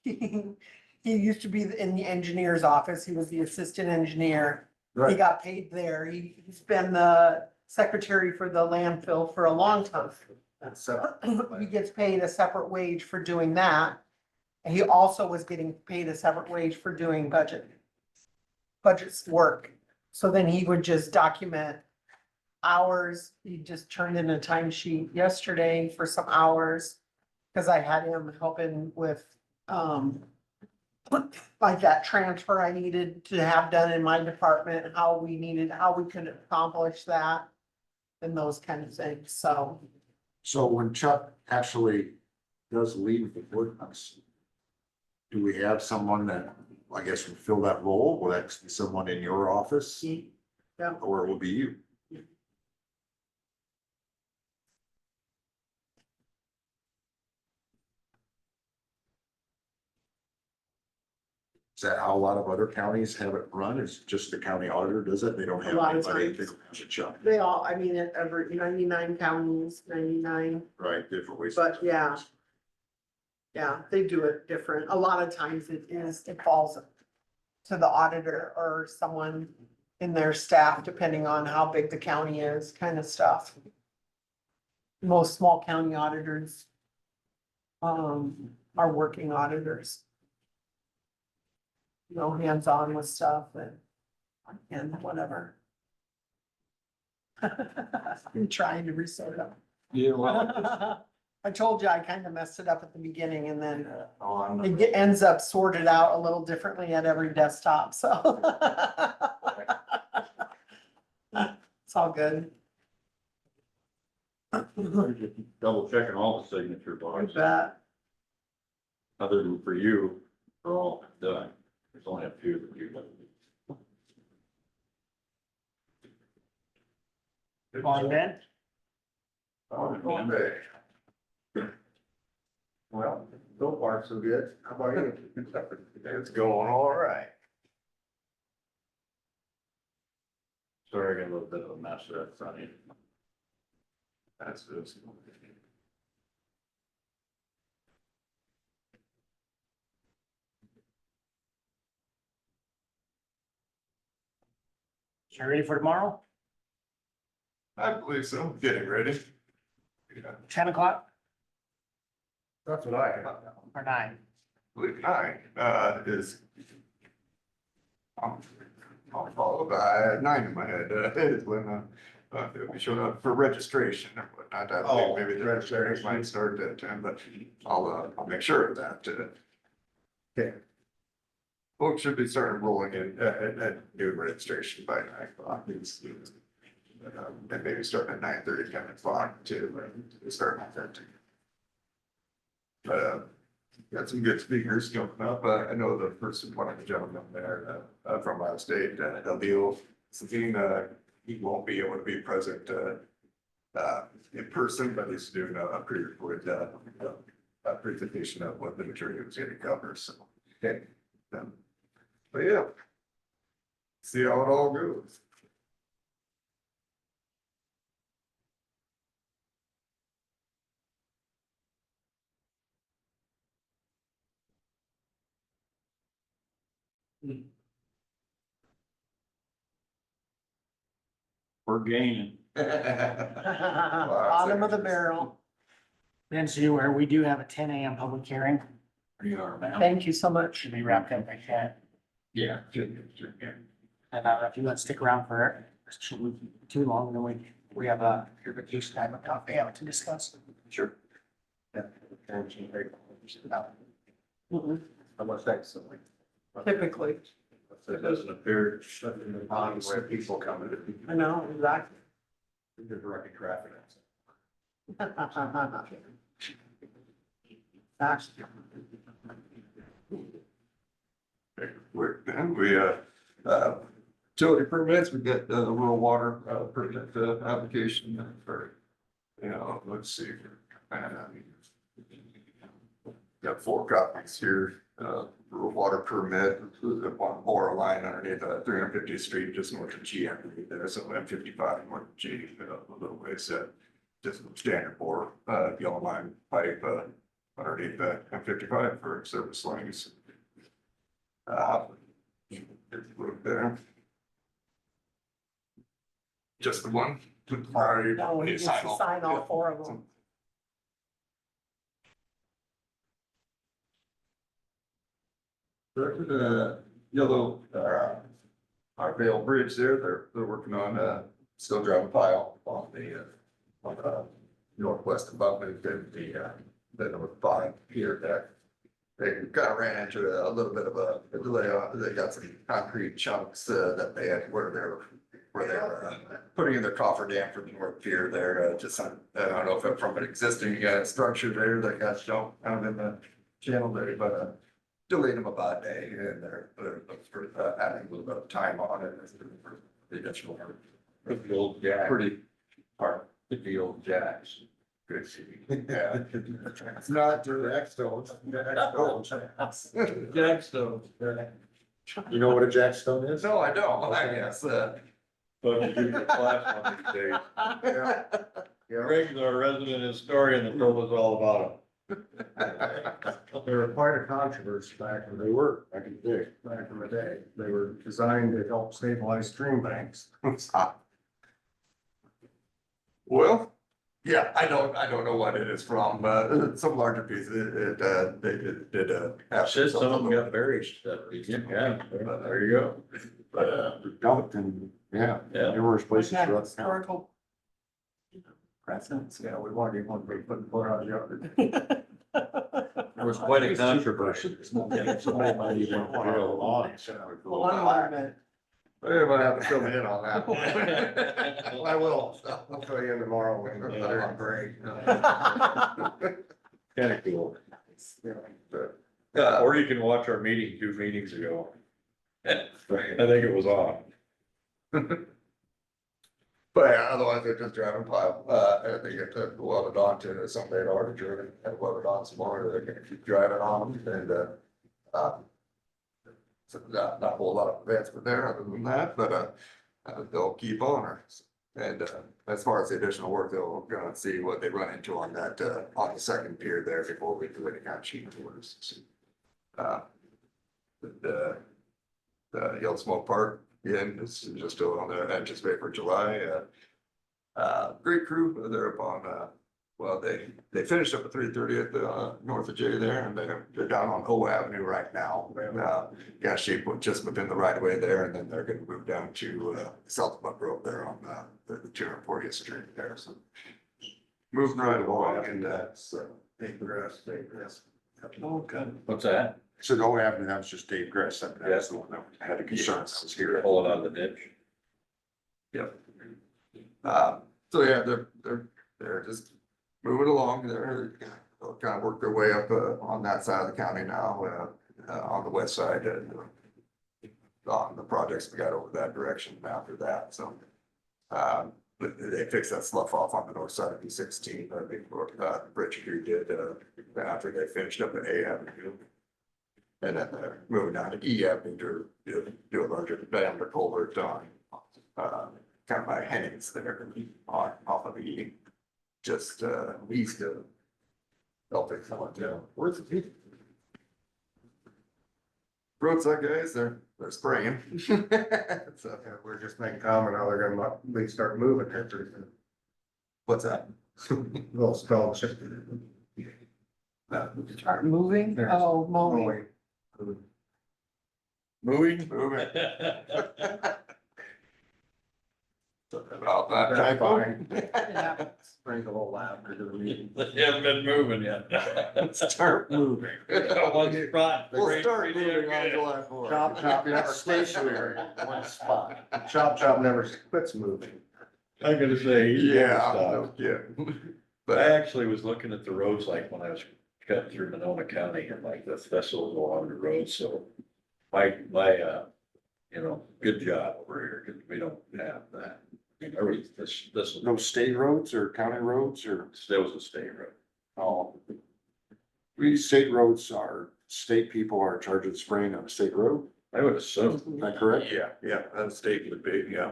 he used to be in the engineer's office. He was the assistant engineer. He Right, got paid there. He's been the secretary for the landfill for a long time. He gets paid a separate wage for doing that. And he also was getting paid a separate wage for doing budgets work. So then he would just document hours. He just turned in a timesheet yesterday for some hours. Cause I had him helping with, like that transfer I needed to have done in my department, how we could accomplish that. And those kind of things, so. so when Chuck actually does leave the workhouse, do we have someone that, I guess, will fill that role? Will that be someone in your office? Yeah. Or it will be you? Is that how a lot of other counties have it run? Is just the county auditor does it? They don't have A lot of anybody, times. they don't have a Chuck, They all, I mean, every 99 counties, 99, right? Different ways. But, yeah. Yeah, they do it different. A lot of times it falls to the auditor or someone in their staff, depending on how big the county is, kind of stuff. Most small county auditors are working auditors. You know, hands-on with stuff and whatever. I'm trying to resort them. Yeah, well, I told you I kind of messed it up at the beginning and then Oh, I'm it ends up sorted out a little differently at every desktop, so. It's all good. double checking all the signature You bars, bet. other than for you, they're all done. There's only a few that you. On Ben? Okay. Well, so far so good. How about you? It's going all right. Sorry, I got a little bit of a mess there in front of you. That's this. So you ready for tomorrow? I believe so, getting ready. 10 o'clock That's what I have. or 9? Believe nine, is. I'll follow, but I had nine in my head, is when, we showed up for registration and whatnot. I Oh, think maybe the registration might start at 10, but I'll make sure of that, Okay. Folks should be starting rolling in, at new registration by 9 o'clock. And maybe starting at 9:30, 10 o'clock to start at 13. But, got some good speakers coming up. I know the person, one of the gentlemen there, from our state, Elio Savina, he won't be able to be present, in person, but he's doing a pre-recorded, presentation of what the material is going to cover, so. Okay. But yeah. See how it all goes. We're gaining. Bottom of the barrel. Then so you aware, we do have a 10 a.m. public hearing. You are, man. Thank you so much. Should be wrapped up by 10. Yeah. And if you want to stick around for it, it shouldn't be too long, then we have a vacation time of topic to discuss. Sure. Mhm. How much thanks? Typically, It doesn't appear. In the pond where people come in. I know, exactly. They're directing traffic. Gosh. Utility permits, we get the rural water, permit, application for, let's see. Got 4 copies here, rural water permit, one bore line underneath 350th Street, just north of GM. There's some M55 north of G, a little ways, just standard bore, yellow line pipe, underneath that M55 for service lines. There. Just the one. No, we just sign all 4 of them. Yellow, our Vale Bridge there, they're working on, still driving pile on the, northwest abutment and the north bottom here that. They kind of ran into a little bit of a delay on, they got some concrete chunks, that they had where they're putting in their Crawford dam for the north pier there, just on, I don't know if it's from an existing, structure there that got dumped out in the channel there, but, delayed them about a day and they're adding a little bit of time on it. The additional. The old jack. Pretty Part, the old jacks. good. Yeah. It's not direct stones. Jackstone. You know what a jackstone is? No, I don't, I guess, But you do your class one these days. Yeah. Greg's our resident historian that told us all about them. They were quite a controversy back when they were, back in the day. They were designed to help stabilize stream banks. Well, yeah, I don't know what it is from, some larger piece, they did, have. Shit, some of them got buried. Yeah, there you go. Dumped and, yeah, Yeah. numerous places Like that throughout the historical precedents. Yeah, we wanted to be putting foot on the other. There was quite a controversy. Somebody might even want to go along. Well, one minute. They might have to fill me in on that one. I will. I'll fill you in tomorrow. When great. Kinda cool. Uh, Or you can watch our meeting 2 meetings ago. I think it was on. But yeah, otherwise they're just driving pile, and they get welded onto something they'd already driven, and welded on some more, they're gonna keep driving on them, and, so not a whole lot of advancement there other than that, but, they'll keep on. And, as far as the additional work, they'll go and see what they run into on that, on the second pier there before we do any kind of change orders. The Yellow Smoke Park, again, is just still on the anticipate for July. Great crew, they're up on, well, they finished up at 330th, north of J there, and they're down on O Avenue right now. Got shape just within the right of way there, and then they're gonna move down to, South Buck Road there on, the 240th Street there, so. Moving right along, and, so, Dave Grass. Oh, good. What's that? So the only avenue, that was just Dave Grass, that's the one that had a concern, that was here. Pull it out of the ditch. Yep. So yeah, they're just moving along, they'll kind of work their way up, on that side of the county now, on the west side, and on the projects we got over that direction after that, so. But they fixed that slough off on the north side of E16, before, the bridge crew did, after they finished up at A Avenue. And then they're moving down to E Avenue to do a larger diameter culvert on, kind of by Hennings there, on, off of E, just, east of. They'll fix that one too. Where's the people? Roadside guys, they're spraying. So, Yeah, we're just making comment how they're gonna, they start moving here pretty soon. what's that? Little spell check. Start moving, oh, mowing. Moving? Moving. About that. Drive by. Yeah. Bring the whole lab to the meeting. They haven't been moving yet. Start moving. One spot. We'll start moving on July 4th. Chop, chop, yeah, stationary, one spot. Chop, chop never quits moving. I'm gonna say. Yeah, no kidding. But I But, actually was looking at the roads, like when I was cutting through Monona County, and like the thistles along the road, so. My, you know, good job over here, cause we don't have that. I mean, there was this was, No state roads or county roads or, there was a state road. oh. We, state roads are, state people are in charge of the spraying on a state road, I would assume. is that correct? yeah, that state would be, yeah.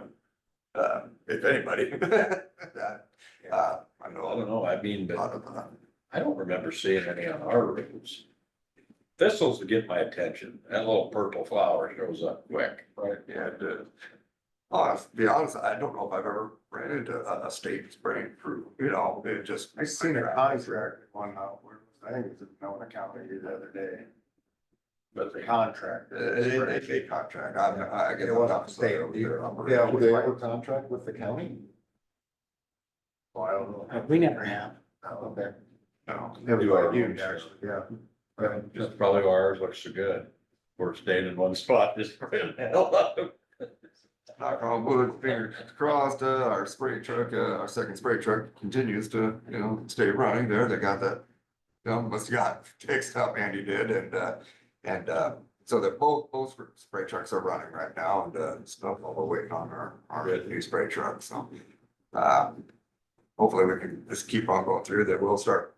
If anybody. I I know don't know, I mean, a lot but of, I don't remember seeing any on our roads. Thistles would get my attention, that little purple flower shows up quick. right, yeah, it did. To be honest, I don't know if I've ever ran into a state spraying crew, you know, it just. I seen a contract one, I think it was in Nona County the other day, But the contract. They contract, I guess. It I'm wasn't not state, familiar with yeah, their do they have a contract with the county? Well, I don't know. We never have. Oh, okay. No. Everybody do, actually, yeah. just probably ours looks so good. We're staying in one spot, just spraying the hell out of it. Knock on wood, fingers crossed, our spray truck, our second spray truck continues to, you know, stay running there. They got that. Must have got fixed up, Andy did, and so that both spray trucks are running right now, and stuff, while we're waiting on our new spray truck, so. Hopefully we can just keep on going through that. We'll start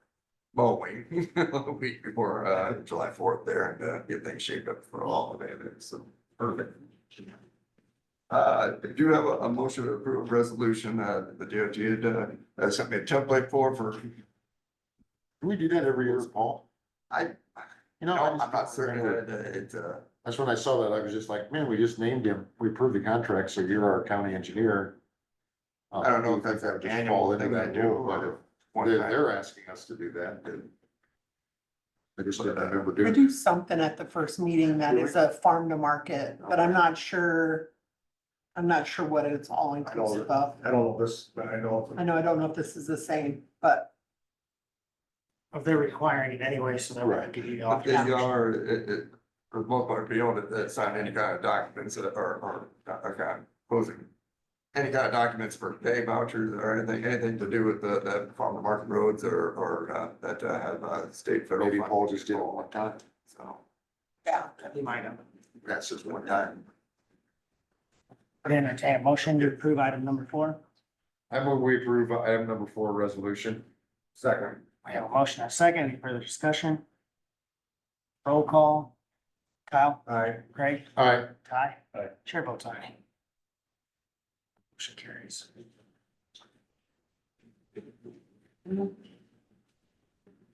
mowing a week before, July 4th there, and get things shaped up for all of it, so perfect. Did you have a motion to approve a resolution, the DOT had sent me a template for, Do we do that every year, Paul? I, You know, I'm not certain that it, That's when I saw that, I was just like, man, we just named him, we approved the contract, so you're our county engineer. I don't know if that's that an would just annual fall into thing that they do, rule, but or if one they're, time. they're asking us to do that. I just didn't remember We doing. do something at the first meeting that is a farm to market, but I'm not sure. I'm not sure what it's all inclusive of. I don't know this, but I know. I don't know if this is the same, but If they're requiring it anyway, so they're gonna give you the If they option. are, for the most part, be able to sign any kind of documents that are kind of posing. Any kind of documents for pay vouchers or anything to do with the farm to market roads or that have state, federal. Maybe funding. Paul just did it one time. So, yeah. You might have. that's just one time. Would entertain a motion to approve item number 4. I move we approve item number 4 resolution. Second. We have a motion and a second. Any further discussion? Roll call. Kyle, Aye. Craig, Aye. Ty. Aye. Chair votes aye. Motion carries.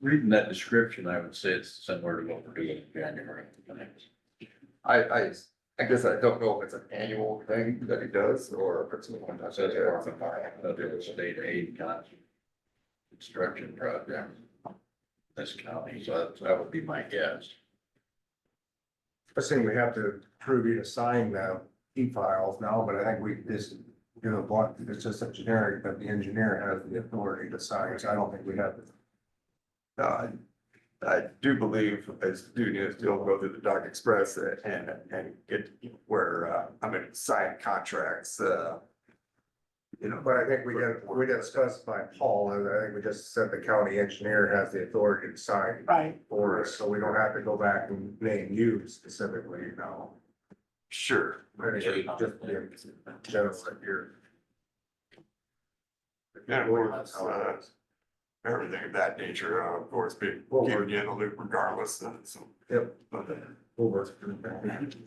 Reading that description, I would say it's similar to what we're doing in January. I guess I don't know if it's an annual thing that he does or if it's a one time. Says federal state aid construction project. This county, so that would be my guess. I think we have to prove you to sign the e-files now, but I think we just do a blunt, it's just a generic, but the engineer has the authority to sign, so I don't think we have. I do believe as do need to still go through the Doc Express and get where, sign contracts, you know. But I think we got to specify Paul, and I think we just said the county engineer has the authority to sign Right. for us, so we don't have to go back and name you specifically, you know. Sure. Just be general here. Yeah, well, that's, everything of that nature, of course, keeping you in the loop regardless, so. Yep. But,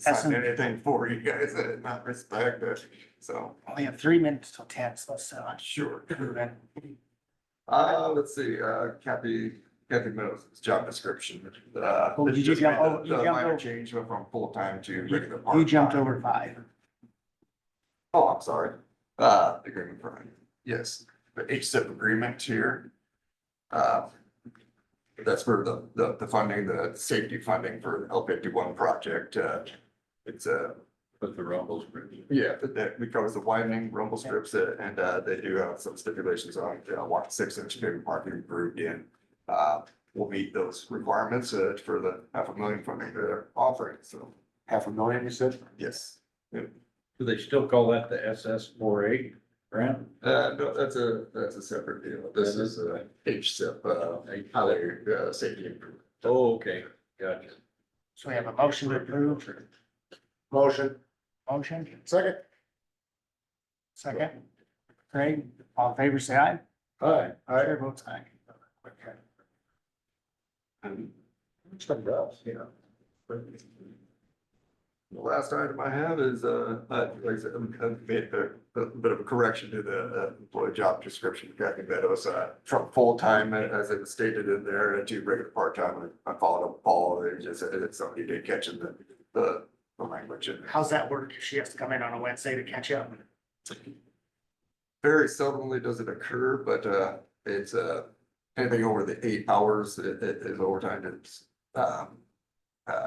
That's sign anything for you guys in that respect, so, We have 3 minutes till 10, so let's, sure. Let's see, Kathy Meadows' job description. Oh, did you jump over- you jumped Minor over- change from full-time to regular you part-time. jumped over 5. Oh, I'm sorry, agreement for, yes, the HSIP agreement here. That's for the funding, the safety funding for L51 project, it's With the rumbles. yeah, that covers the widening rumble strips, and they do have some stipulations on, what 6-inch pavement marking approved in. Will meet those requirements, for the $500,000 funding they're offering, so, $500,000, you said? yes. Do they still call that the SS48 grant? No, that's a separate deal, this is a HSIP, highway, safety improvement. Oh, okay, gotcha. So we have a motion to approve. Motion. Motion, Second. second. Craig, all in favor, say aye. Aye. Chair votes aye. Okay. Something else, yeah. The last item I have is, like I said, I've made a bit of a correction to the employee job description, Kathy Meadows, from full-time, as it was stated in there, to regular part-time. I followed up Paul, it's somebody did catch in the language. And How's that work? She has to come in on a Wednesday to catch up. very seldomly does it occur, but, it's, anything over the 8 hours, it is overtime. It's,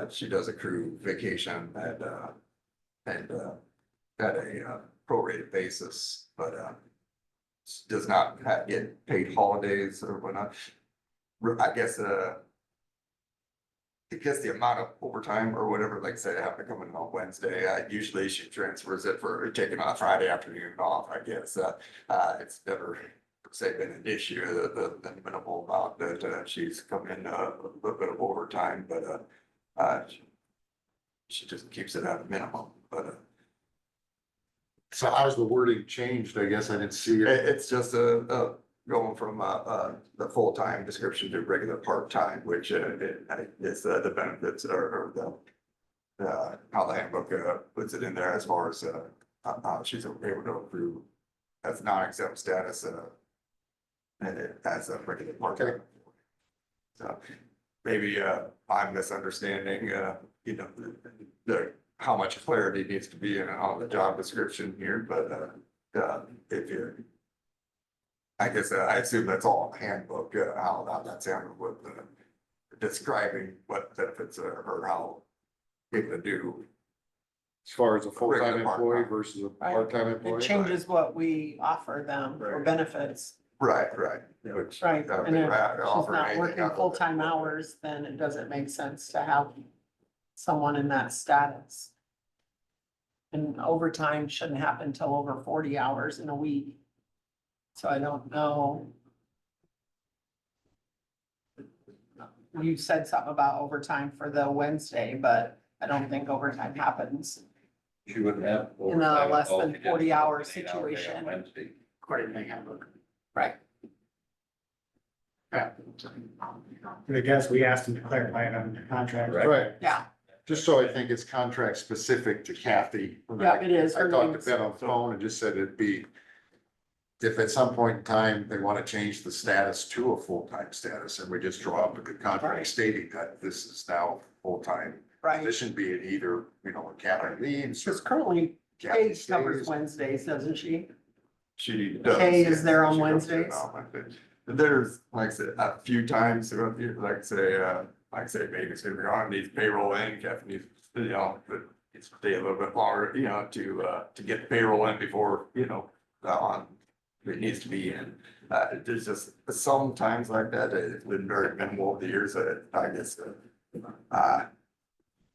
she does accrue vacation and at a prorated basis, but does not get paid holidays or whatnot. I guess the amount of overtime or whatever, like say I have to come in on Wednesday, usually she transfers it for taking on a Friday afternoon off, I guess. It's never say been an issue, the minimal amount that she's come in a little bit of overtime, but she just keeps it at a minimum, but So how's the wording changed? I guess I didn't see it. it's just going from the full-time description to regular part-time, which is the benefits or the how the handbook puts it in there as far as how she's able to approve as non-exempt status and it as a regular part-time. So maybe I'm misunderstanding, you know, how much clarity needs to be in on the job description here, but if you, I guess I assume that's all in the handbook, how that's handled with describing what benefits are or how people to do. As far as a full-time Regular employee part-time. versus a Right. part-time It employee. changes what we offer them for Right. benefits. Right, which. Right, and if she's offer not anything working other than- full-time hours, then it doesn't make sense to have someone in that status. And overtime shouldn't happen till over 40 hours in a week. So I don't know. You said something about overtime for the Wednesday, but I don't think overtime happens. She wouldn't have. In a less than overtime if she did 40-hour an 8-hour day on situation. Wednesday. According to the handbook. Right. Yeah. And I guess we asked him to clarify it on the contract. Right. Right. Yeah, Just so I think it's contract specific to Kathy. Yeah, it is. I Her talked to name's- Ben on the phone and just said it'd be. If at some point in time they want to change the status to a full-time status, and we just draw up a good Right. contract stating that this is now full-time Right, position, be it either, you know, Kathy leaves or because currently Kathy Kate covers stays. Wednesdays, doesn't she? She does. Kay is there on She does Wednesdays? on Wednesdays. There's, like I said, a few times throughout the year, like I say, maybe it's gonna be on these payroll in, Kathy needs, you know, but it's stay a little bit longer, you know, to get the payroll in before, you know, on. It needs to be in. There's just some times like that, it's been very minimal over the years, I guess.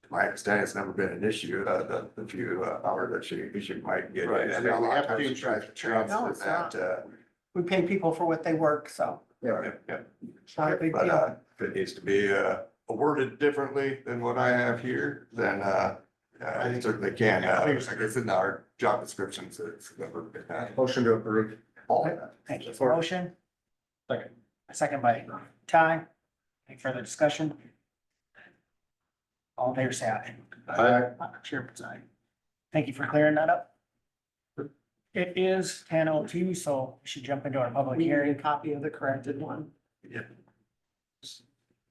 My understanding, it's never been an issue, the few hours that she might get. Right, And I a mean, we lot have of times to she tries to chance No, with it's not. that, We pay people for what they work, so yeah. it's not a big But, deal. if it needs to be, worded differently than what I have here, then, I certainly can, I guess in our job descriptions, it's never been, Motion to approve. all of that. Thank you. Motion? Second. A second by Ty. Any further discussion? All in favor, say aye. Chair votes aye. Thank you for clearing that up. It is 10:02, so we should jump into our public We need a hearing. copy of the corrected one.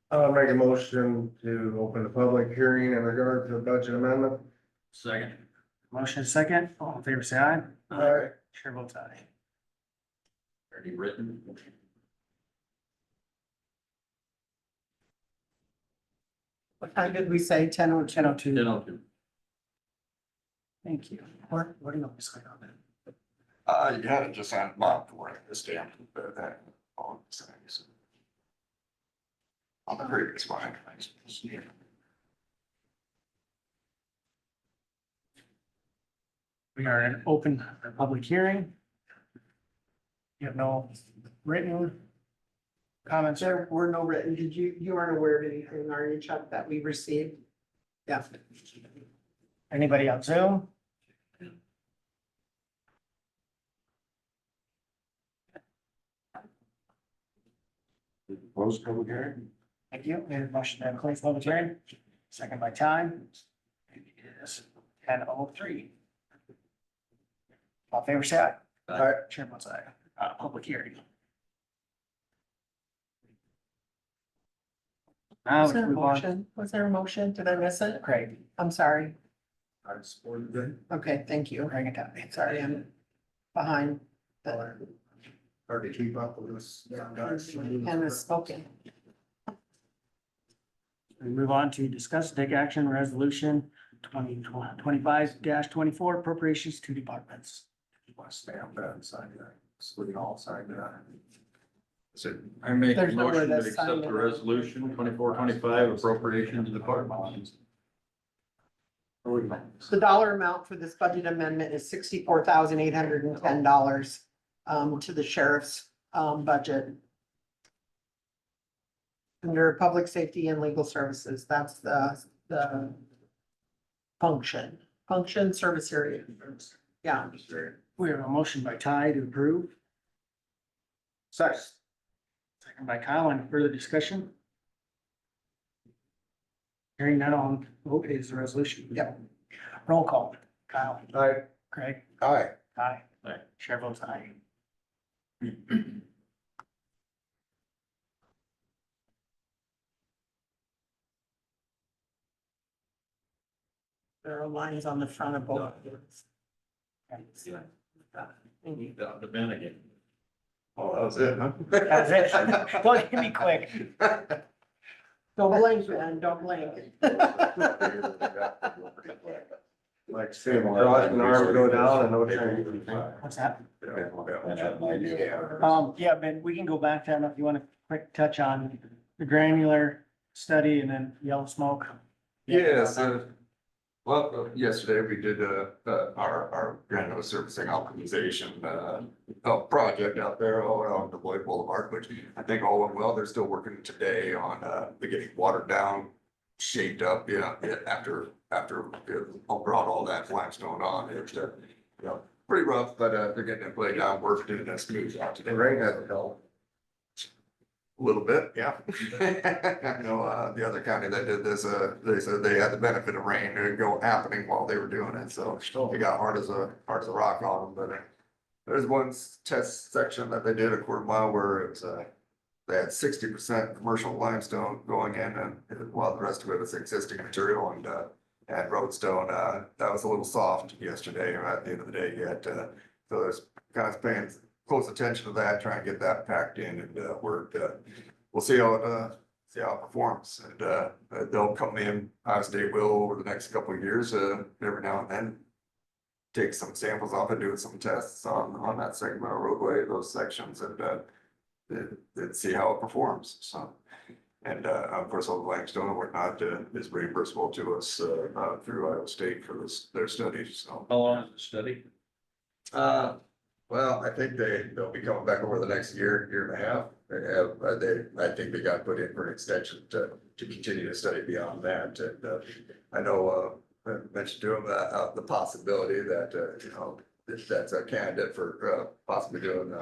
I'll make a motion to open the public hearing in regard to the budget amendment. Second. Motion is second. All in favor, say aye. Aye. Chair votes aye. Already written. What time did we say? 10:02? 10:02. 10:02. Thank you. What do you want me to say on that? You had it just on mom for it, this damn, but that, all the things. On the previous one. We are in open public hearing. You have no written comments There were no written, you aren't aware of anything, are you, Chuck, that we received? Yeah. Anybody on Zoom? Close public hearing. Thank you. We have a motion to close public hearing. Second by time. It is 10:03. All in favor, say aye. Aye. Chair votes aye. Public hearing. Now Was we there a can move on. motion? Was there a motion? Did I miss it? Craig, I'm sorry. I supported it. Okay, thank you. Craig and Tony. Sorry, I'm behind. Hard to keep up with this. And is spoken. We move on to discuss, take action, resolution 2025-24 appropriations to departments. Want to stamp that and sign that, so we can all sign that. So, I make a There's nowhere motion to to accept sign the it. resolution 2425 appropriation to departments. The dollar amount for this budget amendment is $64,810 to the sheriff's budget. Under public safety and legal services, that's the function service area. Yeah, We have a motion by Ty to approve, Second. second by Kyle. Any further discussion? Hearing none on vote is the resolution. Yep. Roll call. Kyle, Aye. Craig, Aye. Ty. Aye. Chair votes aye. there are lines on the front of both. The man again. oh, that was it, huh? That's it. Well, give me quick. Don't blink, man, don't blink. Like see him cross an arm go down and no change. What's that? Yeah. Yeah, Ben, we can go back to, I don't know if you want to quick touch on the granular study and then yellow smoke. Yes, well, yesterday we did, our granular surfacing optimization, project out there on the Boyd Boulevard, which I think all went well. They're still working today on, getting watered down, shaped up, after it brought all that limestone on. It's, pretty rough, but, they're getting it laid down, worked it and smooth out today. The rain hasn't helped. A little bit, yeah. I know, the other county that did this, they said they had the benefit of rain happening while they were doing it, so it got hard as a rock on them, but there's one test section that they did a quarter mile where it was, they had 60% commercial limestone going in and while the rest of it was existing material and roadstone, that was a little soft yesterday, or at the end of the day yet, so there's kind of paying close attention to that, try and get that packed in and we'll see how it performs. And they'll come in, Iowa State will over the next couple of years, every now and then. Take some samples off and do some tests on that segment of roadway, those sections, and see how it performs, so. And of course, all the limestone and whatnot is reimbursable to us through Iowa State for their studies, so. How long is the study? Well, I think they'll be coming back over the next year and a half. I think they got put in for an extension to continue to study beyond that. And I know, I mentioned to them the possibility that, if that's a candidate for possibly doing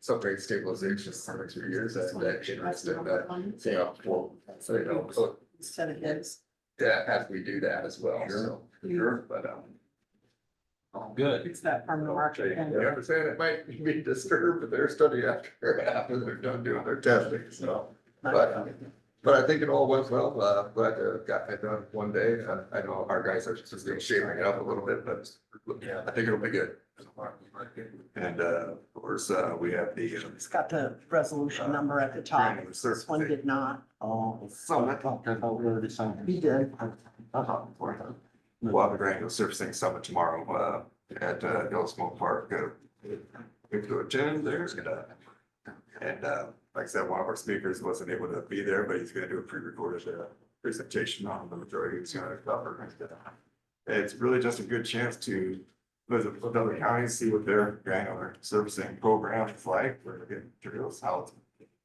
some great stabilization for the next few years, that interested in seeing how for, so Instead of his. yeah, as we do that as well, so. Sure. But, Good. It's that from the market. I understand it might be disturbed, but they're studying after they're done doing their testing, so. But I think it all went well, glad to have gotten it done one day, I know our guys are just still shaping it up a little bit, but yeah, I think it'll be good. And, of course, we have the. It's got the resolution number at the top. Granular This one did not. Oh, Summit. I thought we already signed. He did. We'll have a granular surfacing summit tomorrow, at, Yellow Smoke Park, if you attend, there's gonna. And, like I said, one of our speakers wasn't able to be there, but he's gonna do a pre-recorded, presentation on the majority he's gonna cover. It's really just a good chance to visit with other counties, see what their granular surfacing program is like, where they're getting materials,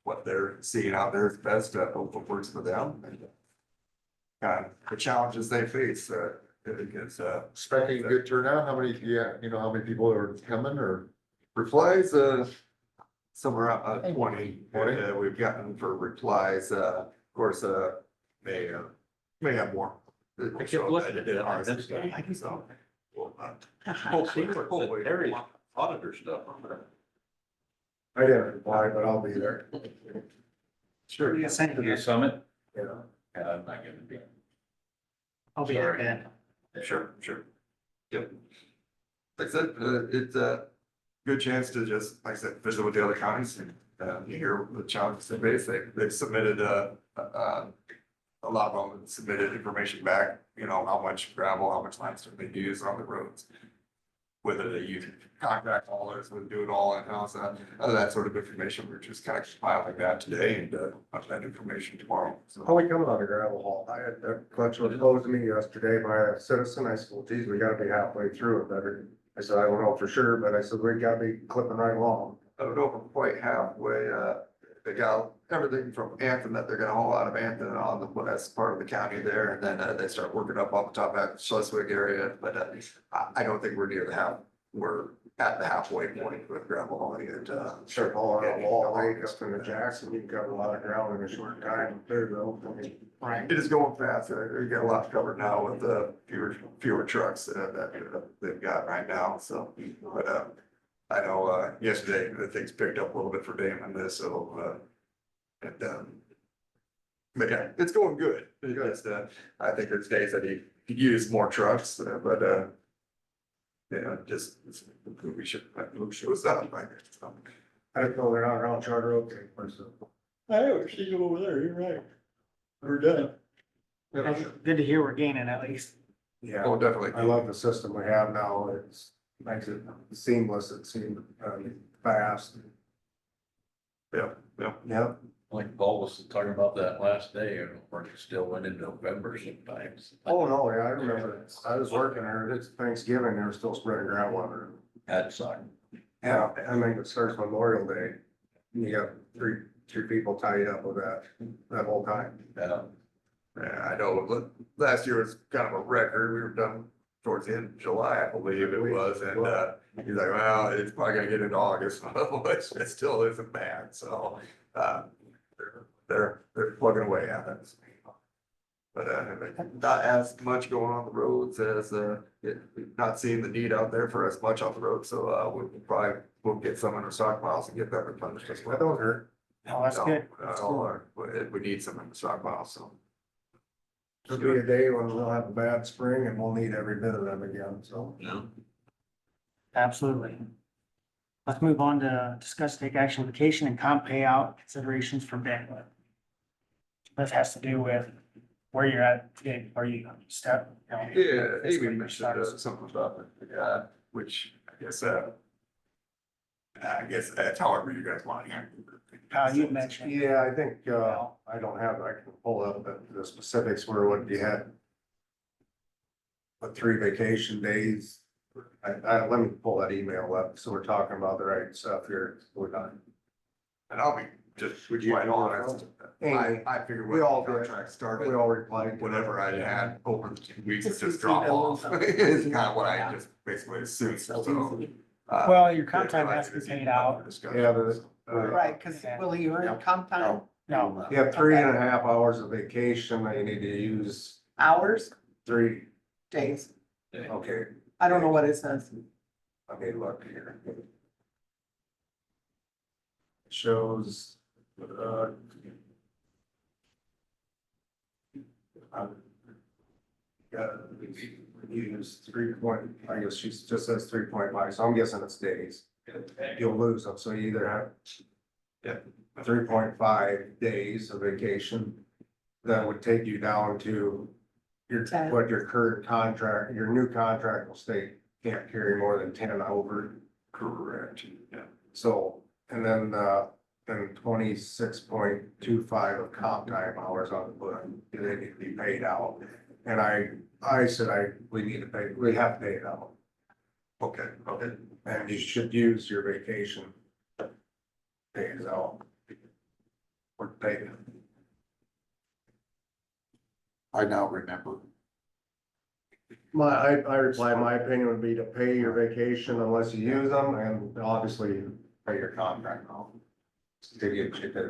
what they're seeing out there is best, hope it works for them, and kind of the challenges they face, because, Expecting a good turnout, how many, how many people are coming or? replies, somewhere around 20, we've gotten for replies, of course, may have more. I kept looking at it. So, well, Hopefully, Harry's auditor stuff. I didn't reply, but I'll be there. Sure. Yeah, same To the here. summit? Yeah. I'm not gonna be. I'll be there, Ben. Sure. Yep. Like I said, it's a good chance to just, like I said, visit with the other counties and hear the challenges they face. They've submitted a lot of them submitted information back, how much gravel, how much limestone they use on the roads. Whether they use contract haulers, whether do it all in-house, that sort of information. We're just kind of compiling that today and have that information tomorrow. How So we coming on the gravel haul? I had, the collection was closed to me yesterday by a citizen. I said, well, geez, we gotta be halfway through it better. I said, I don't know for sure, but I said, we gotta be clipping right along. I don't know if we're quite halfway, they got everything from Anthony that they're gonna haul out of Anthony on the, well, that's part of the county there, and then they start working up off the top at Schleswig area, but I don't think we're near the half, we're at the halfway point with gravel hauling and Start hauling out Wall Lake up into Jackson, you can cover a lot of ground in a short time there though. I mean, Right. it is going fast. You got a lot covered now with fewer trucks that they've got right now, so, but I know yesterday the things picked up a little bit for Damon this, so and but yeah, it's going good. It's just I think there's days that he could use more trucks, but yeah, just we should who shows up. So. I don't know, they're not around Charter Oak anymore, so. I ever see you over there, you're right. We're done. Good to hear we're gaining at least. Yeah, Oh, definitely. I love the system we have now. It's makes it seamless. It seems fast. Yeah. Yep. Like Paul was talking about that last day, and we're still went in November sometimes. Oh, no, yeah, I remember. I was working there. It's Thanksgiving. They were still spreading gravel on it. That sucked. Yeah, I think it starts Memorial Day. You got three people tied up with that whole time. Yeah. Yeah, I know, last year was kind of a record, we were done towards the end of July, I believe it was, and, he's like, well, it's probably gonna get into August, which it still isn't bad, so, plugging away at it. But, not as much going on the roads as, not seeing the need out there for as much on the road, so, we'll get some in the stockpiles and get that replenished as well. That don't hurt. Oh, that's good. We need some in the stockpile, so. There'll be a day when we'll have a bad spring and we'll need every bit of them again, so. No, Absolutely. Let's move on to discuss take action vacation and comp payout considerations for Ben. This has to do with where you're at, are you step? Yeah, Amy mentioned something about it, which I guess that's however you guys want to. You mentioned. Yeah, I think, I don't have, I can pull up the specifics where what you had. But 3 vacation days. Let me pull that email up, so we're talking about the right stuff here. We're done. And I'll be just, quite honest, I figured We when all the did. contract We started, all replied. whatever I had over the 2 weeks, It's just easy drop to off, lose. is kind of what I just basically assumed, so. Well, your comp time has to be paid out. Yeah, but, Right, cause will he earn comp time No, you have 3.5 hours of vacation that you need to use hours, 3, days? okay, I don't know what it says. okay, look here. It shows, yeah, use 3 point, I guess she just says 3.5, so I'm guessing it's days. You'll lose them, so you either have 3.5 days of vacation. That would take you down to your, 10. what your current contract, your new contract will state can't carry more than 10 over. Correct, yeah. So, and then 26.25 of comp time hours on the book, they need to be paid out. And I said we need to pay, we have to pay it out. Okay, And you should use your vacation days out. Or pay them. I now remember. I replied, my opinion would be to pay your vacation unless you use them, and obviously pay your contract off.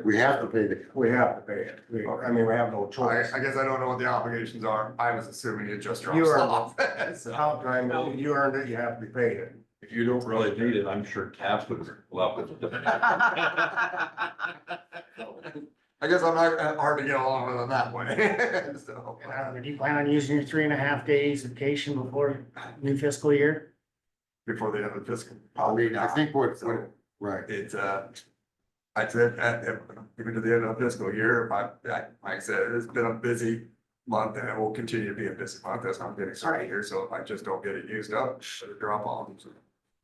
We have to pay we have to pay it. I mean, we have no choice. I guess I don't know what the obligations are, I was assuming it just drops You are- off. Comp time, you earned it, you have to be paid it. if you don't really need it, I'm sure Caps would love it. I guess I'm not hard to get along with in that way, so. do you plan on using your 3.5 days vacation before new fiscal year? Before the end of the fiscal. I mean, I think what, So, right, it's, I said, even to the end of the fiscal year, like I said, it's been a busy month and it will continue to be a busy month as I'm getting started here, so if I just don't get it used up, it'll drop off. So,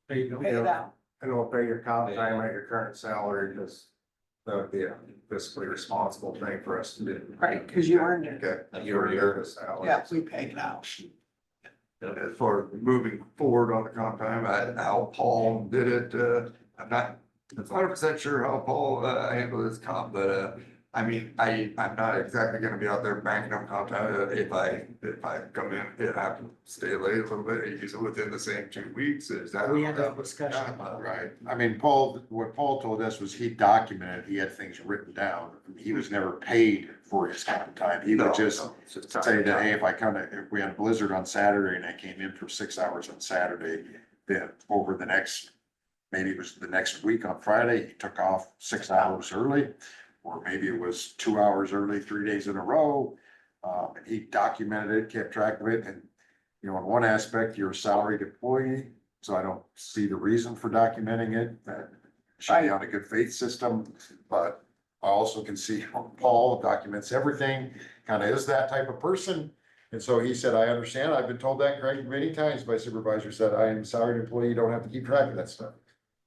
There you go. Pay it out. And we'll pay your comp time at your current salary, because that would be a fiscally responsible thing for us to do. Right, cause you earned it. Okay. You already earned a salary. Yeah, we paid it out. as far as moving forward on the comp time, how Paul did it, I'm not 100% sure how Paul handled his comp, but I mean, I'm not exactly gonna be out there banking on comp time. If I come in, I have to stay late a little bit, use it within the same 2 weeks, is that? We had that discussion. right. I mean, Paul, what Paul told us was he documented, he had things written down. He was never paid for his comp time. He would just say that, hey, if we had a blizzard on Saturday and I came in for 6 hours on Saturday, then over the next, maybe it was the next week on Friday, he took off 6 hours early. Or maybe it was 2 hours early, 3 days in a row. And he documented it, kept track of it, and, you know, in one aspect, you're a salaried employee, so I don't see the reason for documenting it, that should be on a good faith system, but I also can see how Paul documents everything, kind of is that type of person. And so he said, I understand, I've been told that, Greg, many times by supervisor said, I am a salaried employee, you don't have to keep track of that stuff.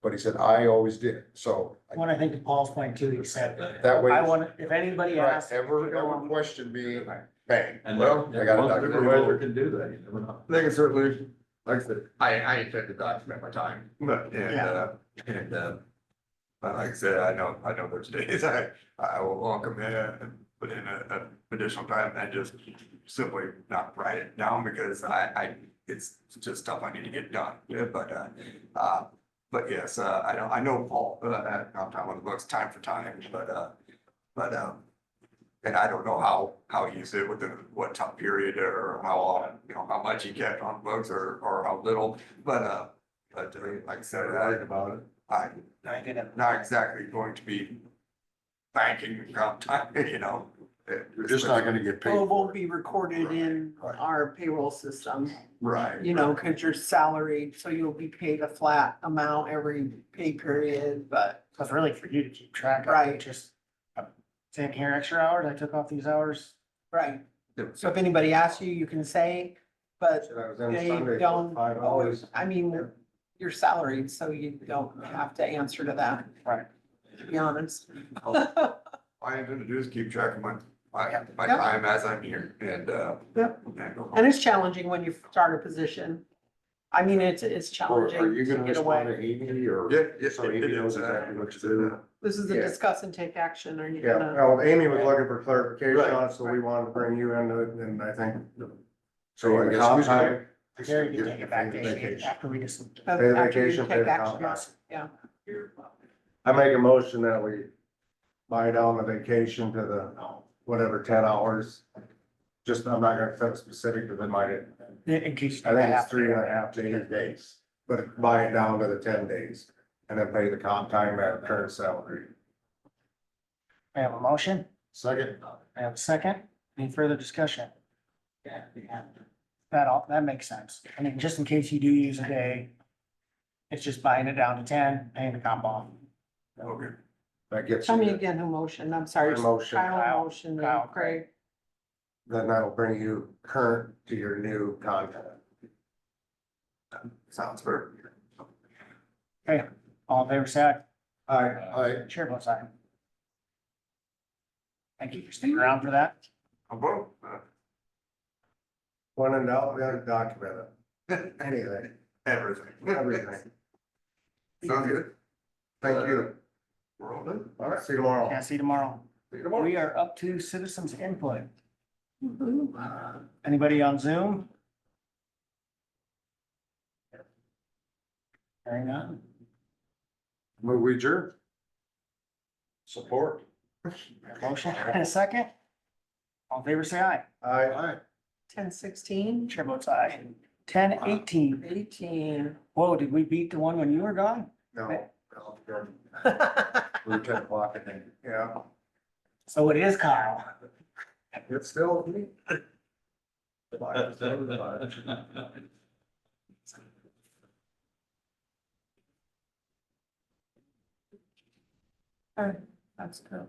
But he said, I always did, so. When I think to Paul's point too, he said, That way. I want, if anybody Right, asks. ever question me, bang. And Well, I got one a supervisor can do that, you never know. They can certainly, like I said, I intend to document my time, but, but like I said, I know there's days I will come in and put in a additional time and just simply not write it down because it's just stuff I need to get done, but yes, I know Paul, at comp time on the books, time for time, but And I don't know how he used it within what time period or how long, you know, how much he kept on books or how little, but like I said, Right about it. I'm I didn't. not exactly going to be banking comp time, you know. You're just not gonna get paid. Well, it for won't it. be recorded in our payroll system, Right. you know, cause you're salaried, so you'll be paid a flat amount every pay period, but. It's really for you to keep track of. Right. Just, saying here extra hours, I took off these hours. Right, so if anybody asks you, you can say, but Said I was in they Sunday for don't 5 always, hours. I mean, you're salaried, so you don't have to answer to that. Right. To be honest. All I intend to do is keep track of my Yep. time as I'm here and, Yep. and And it's challenging when you start a position. I mean, it's Or challenging are you to gonna get respond away. to Amy or? Yeah, So Amy knows exactly what to do. This is a Yeah. discuss and take action, are you Yeah, gonna? well, Amy was looking for clarification Right. on it, so we wanted to bring you into it, and I think. So I the guess comp who's gonna- time, Gary can take it back to Amy after we just. Pay the After you vacation, pay take the action comp. on it, yeah. I make a motion that we buy down the vacation to the, whatever, 10 hours. Just, I'm not gonna set specific, because it might, In case. I think it's 3.5 days, but buy it down to the 10 days. And then pay the comp time at current salary. I have a motion, Second, I have a second, any further discussion? That makes sense, I mean, just in case you do use a day. It's just buying it down to 10, paying the comp off. okay. That gets Tell me you, again who motioned, I'm sorry. My motion. Kyle motioned, then Kyle. Craig. then that'll bring you current to your new contract. Sounds fair. Okay, all in favor, say I, aye. Chair votes aye. Thank you for sticking around for that. Well, when in doubt, we gotta document it, anything, everything. everything. Sounds good. Thank you. We're all done. All right, see you tomorrow. Yeah, see you tomorrow. See you tomorrow. We are up to citizens input. Anybody on Zoom? Hearing none. move we adjourn. Support. Motion and a second. All in favor, say aye. Aye. 10:16, Chair votes aye. 10:18. 18. Whoa, did we beat the one when you were gone? No, no, good. We're 10 o'clock, I think. Yeah, So it is Kyle. it's still me. Alright, that's good.